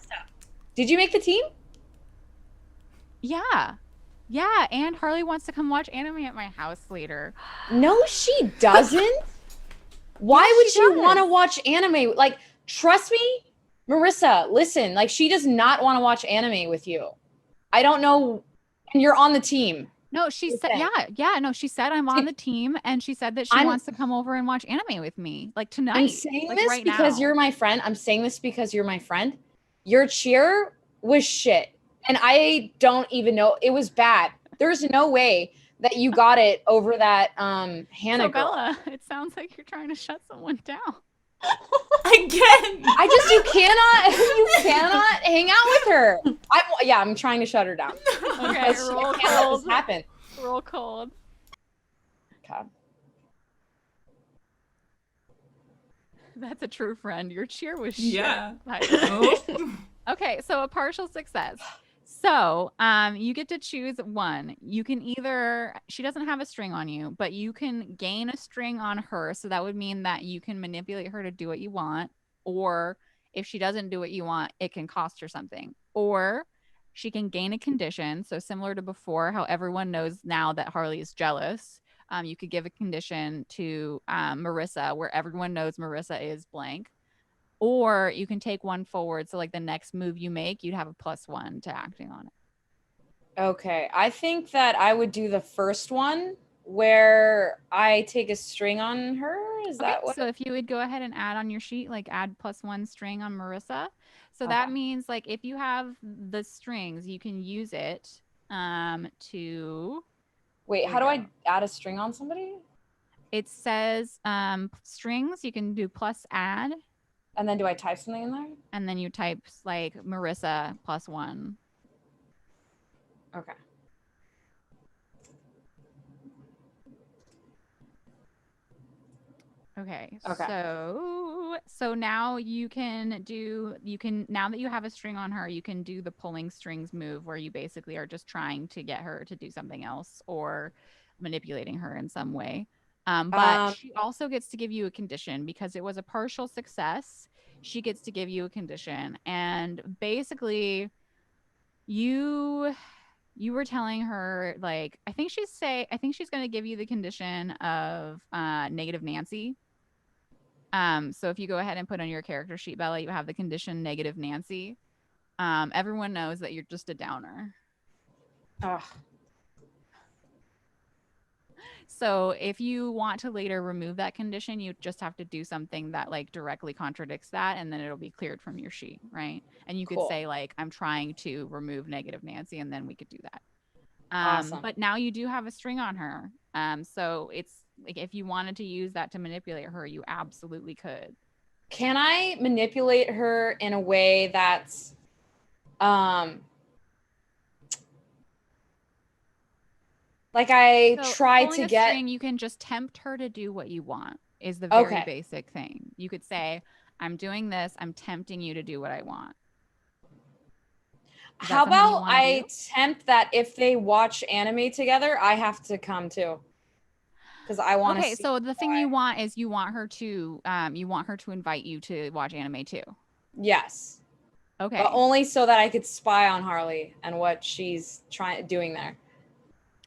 Did you make the team? Yeah. Yeah, and Harley wants to come watch anime at my house later. No, she doesn't. Why would she want to watch anime? Like, trust me, Marissa, listen, like she does not want to watch anime with you. I don't know. And you're on the team. No, she said, no, she said I'm on the team and she said that she wants to come over and watch anime with me, like tonight. I'm saying like, this right because now. you're my friend. I'm saying this because you're my friend. Your cheer was shit. And I don't even know. It was bad. There's no way that you got it over that Hannah So girl. Bella, it sounds like you're trying to shut someone down. Again. You cannot hang out with her. I'm trying to shut her down. Okay, roll cold. This happen. Roll cold. Okay. That's a true friend. Your cheer was shit. Yeah. Oh. Okay, so a partial success. So, you get to choose one. You can either, she doesn't have a string on you, but you can gain a string on her. So that would mean that you can manipulate her to do what you want. Or if she doesn't do what you want, it can cost her something. Or she can gain a condition. So similar to before, how everyone knows now that Harley is jealous. You could give a condition to Marissa where everyone knows Marissa is blank. Or you can take one forward. So like the next move you make, you'd have a +1 to acting on it. Okay. I think that I would do the first one where I take a string on her. Is that what? So if you would go ahead and add on your sheet, like add +1 string on Marissa. So that means like if you have the strings, you can use it to... Wait, how do I add a string on somebody? It says strings, you can do +add. And then do I type something in there? And then you type like Marissa +1. Okay. Okay. So now you can now that you have a string on her, you can do the pulling strings move where you basically are just trying to get her to do something else or manipulating her in some way. But she also gets to give you a condition because it was a partial success. She gets to give you a condition. And basically you were telling her, like, I think she's going to give you the condition of negative Nancy. So if you go ahead and put on your character sheet, Bella, you have the condition negative Nancy. Everyone knows that you're just a downer. Ugh. So if you want to later remove that condition, you just have to do something that like directly contradicts that, and then it'll be cleared from your sheet, right? And you could Cool. say like, I'm trying to remove negative Nancy, and then we could do that. Awesome. But now you do have a string on her. So it's like if you wanted to use that to manipulate her, you absolutely could. Can I manipulate her in a way that's like I So try pulling to a get string, you can just tempt her to do what you want is the very Okay. basic thing. You could say, I'm doing this, I'm tempting you to do what I want. Is that How something you about wanna I do? tempt that if they watch anime together, I have to come too. Because I want to Okay, see. so the thing why. you want is you want her to invite you to watch anime too. Yes. Okay. But only so that I could spy on Harley and what she's doing there.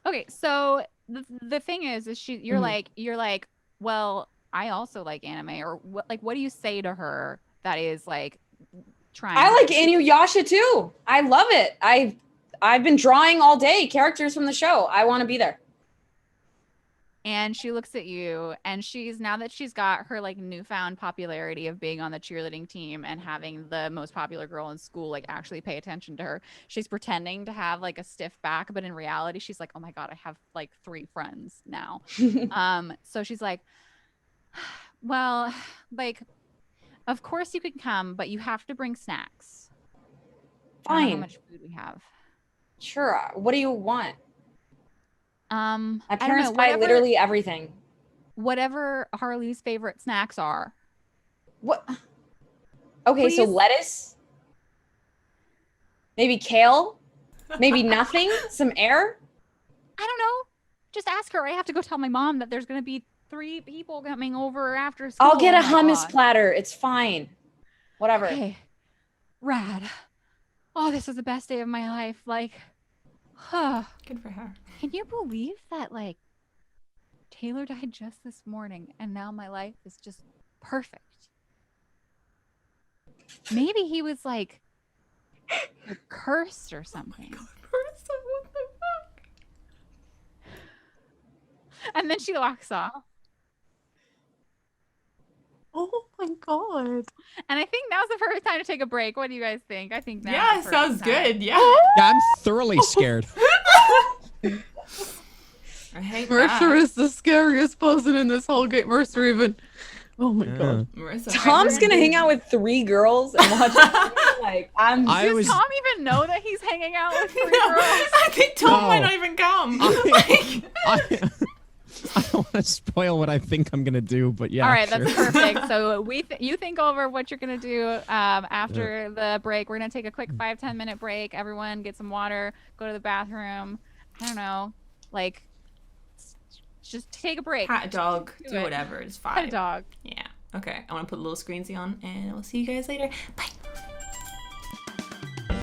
Okay, so the thing is you're Mhm. like, well, I also like anime, or what do you say to her that is like trying I to like get- Inuyasha too. I love it. I've been drawing all day characters from the show. I want to be there. And she looks at you, and now that she's got her like newfound popularity of being on the cheerleading team and having the most popular girl in school like actually pay attention to her, she's pretending to have like a stiff back, but in reality she's like, oh my god, I have like 3 friends now. So she's like, well, like, of course you can come, but you have to bring snacks. I don't know how Fine. much food we have. Sure. What do you want? My I don't parents know, buy literally everything. whatever Harley's favorite snacks are. What? Okay, so Please. lettuce? Maybe kale? Maybe nothing? Some air? I don't know. Just ask her. I have to go tell my mom that there's going to be 3 people coming over after school. I'll get a Oh my hummus God. platter. It's fine. Whatever. Okay. Rad. Oh, this is the best day of my life. Like, huh. Good for her. Can you believe that, like, Taylor died just this morning and now my life is just perfect? Maybe he was, like cursed or something. Marissa, what the fuck? And then she walks off. Oh my god. And I think now's the perfect time to take a break. What do you guys think? I think now's Yeah, the perfect sounds time. good. Yeah. Yeah, I'm thoroughly scared. I hate Mercer that. is the scariest person in this whole game. Mercer even. Oh my Yeah. god. Marissa, Tom's gonna hang out with 3 girls and watch like I'm I Does was- Tom even know that he's hanging out with 3 No, girls? I think Tom No. might not even come. I don't want to spoil what I think I'm gonna do, but yeah. All right, sure. that's perfect. So you think over what you're gonna do after the break. We're gonna take a quick 5-10 minute break. Everyone get some water, go to the bathroom. I don't know, like just take a break. Pat a dog, Just do it. whatever. It's Pet fine. a dog. Yeah. Okay. I want to put a little screensy on, and we'll see you guys later. Bye.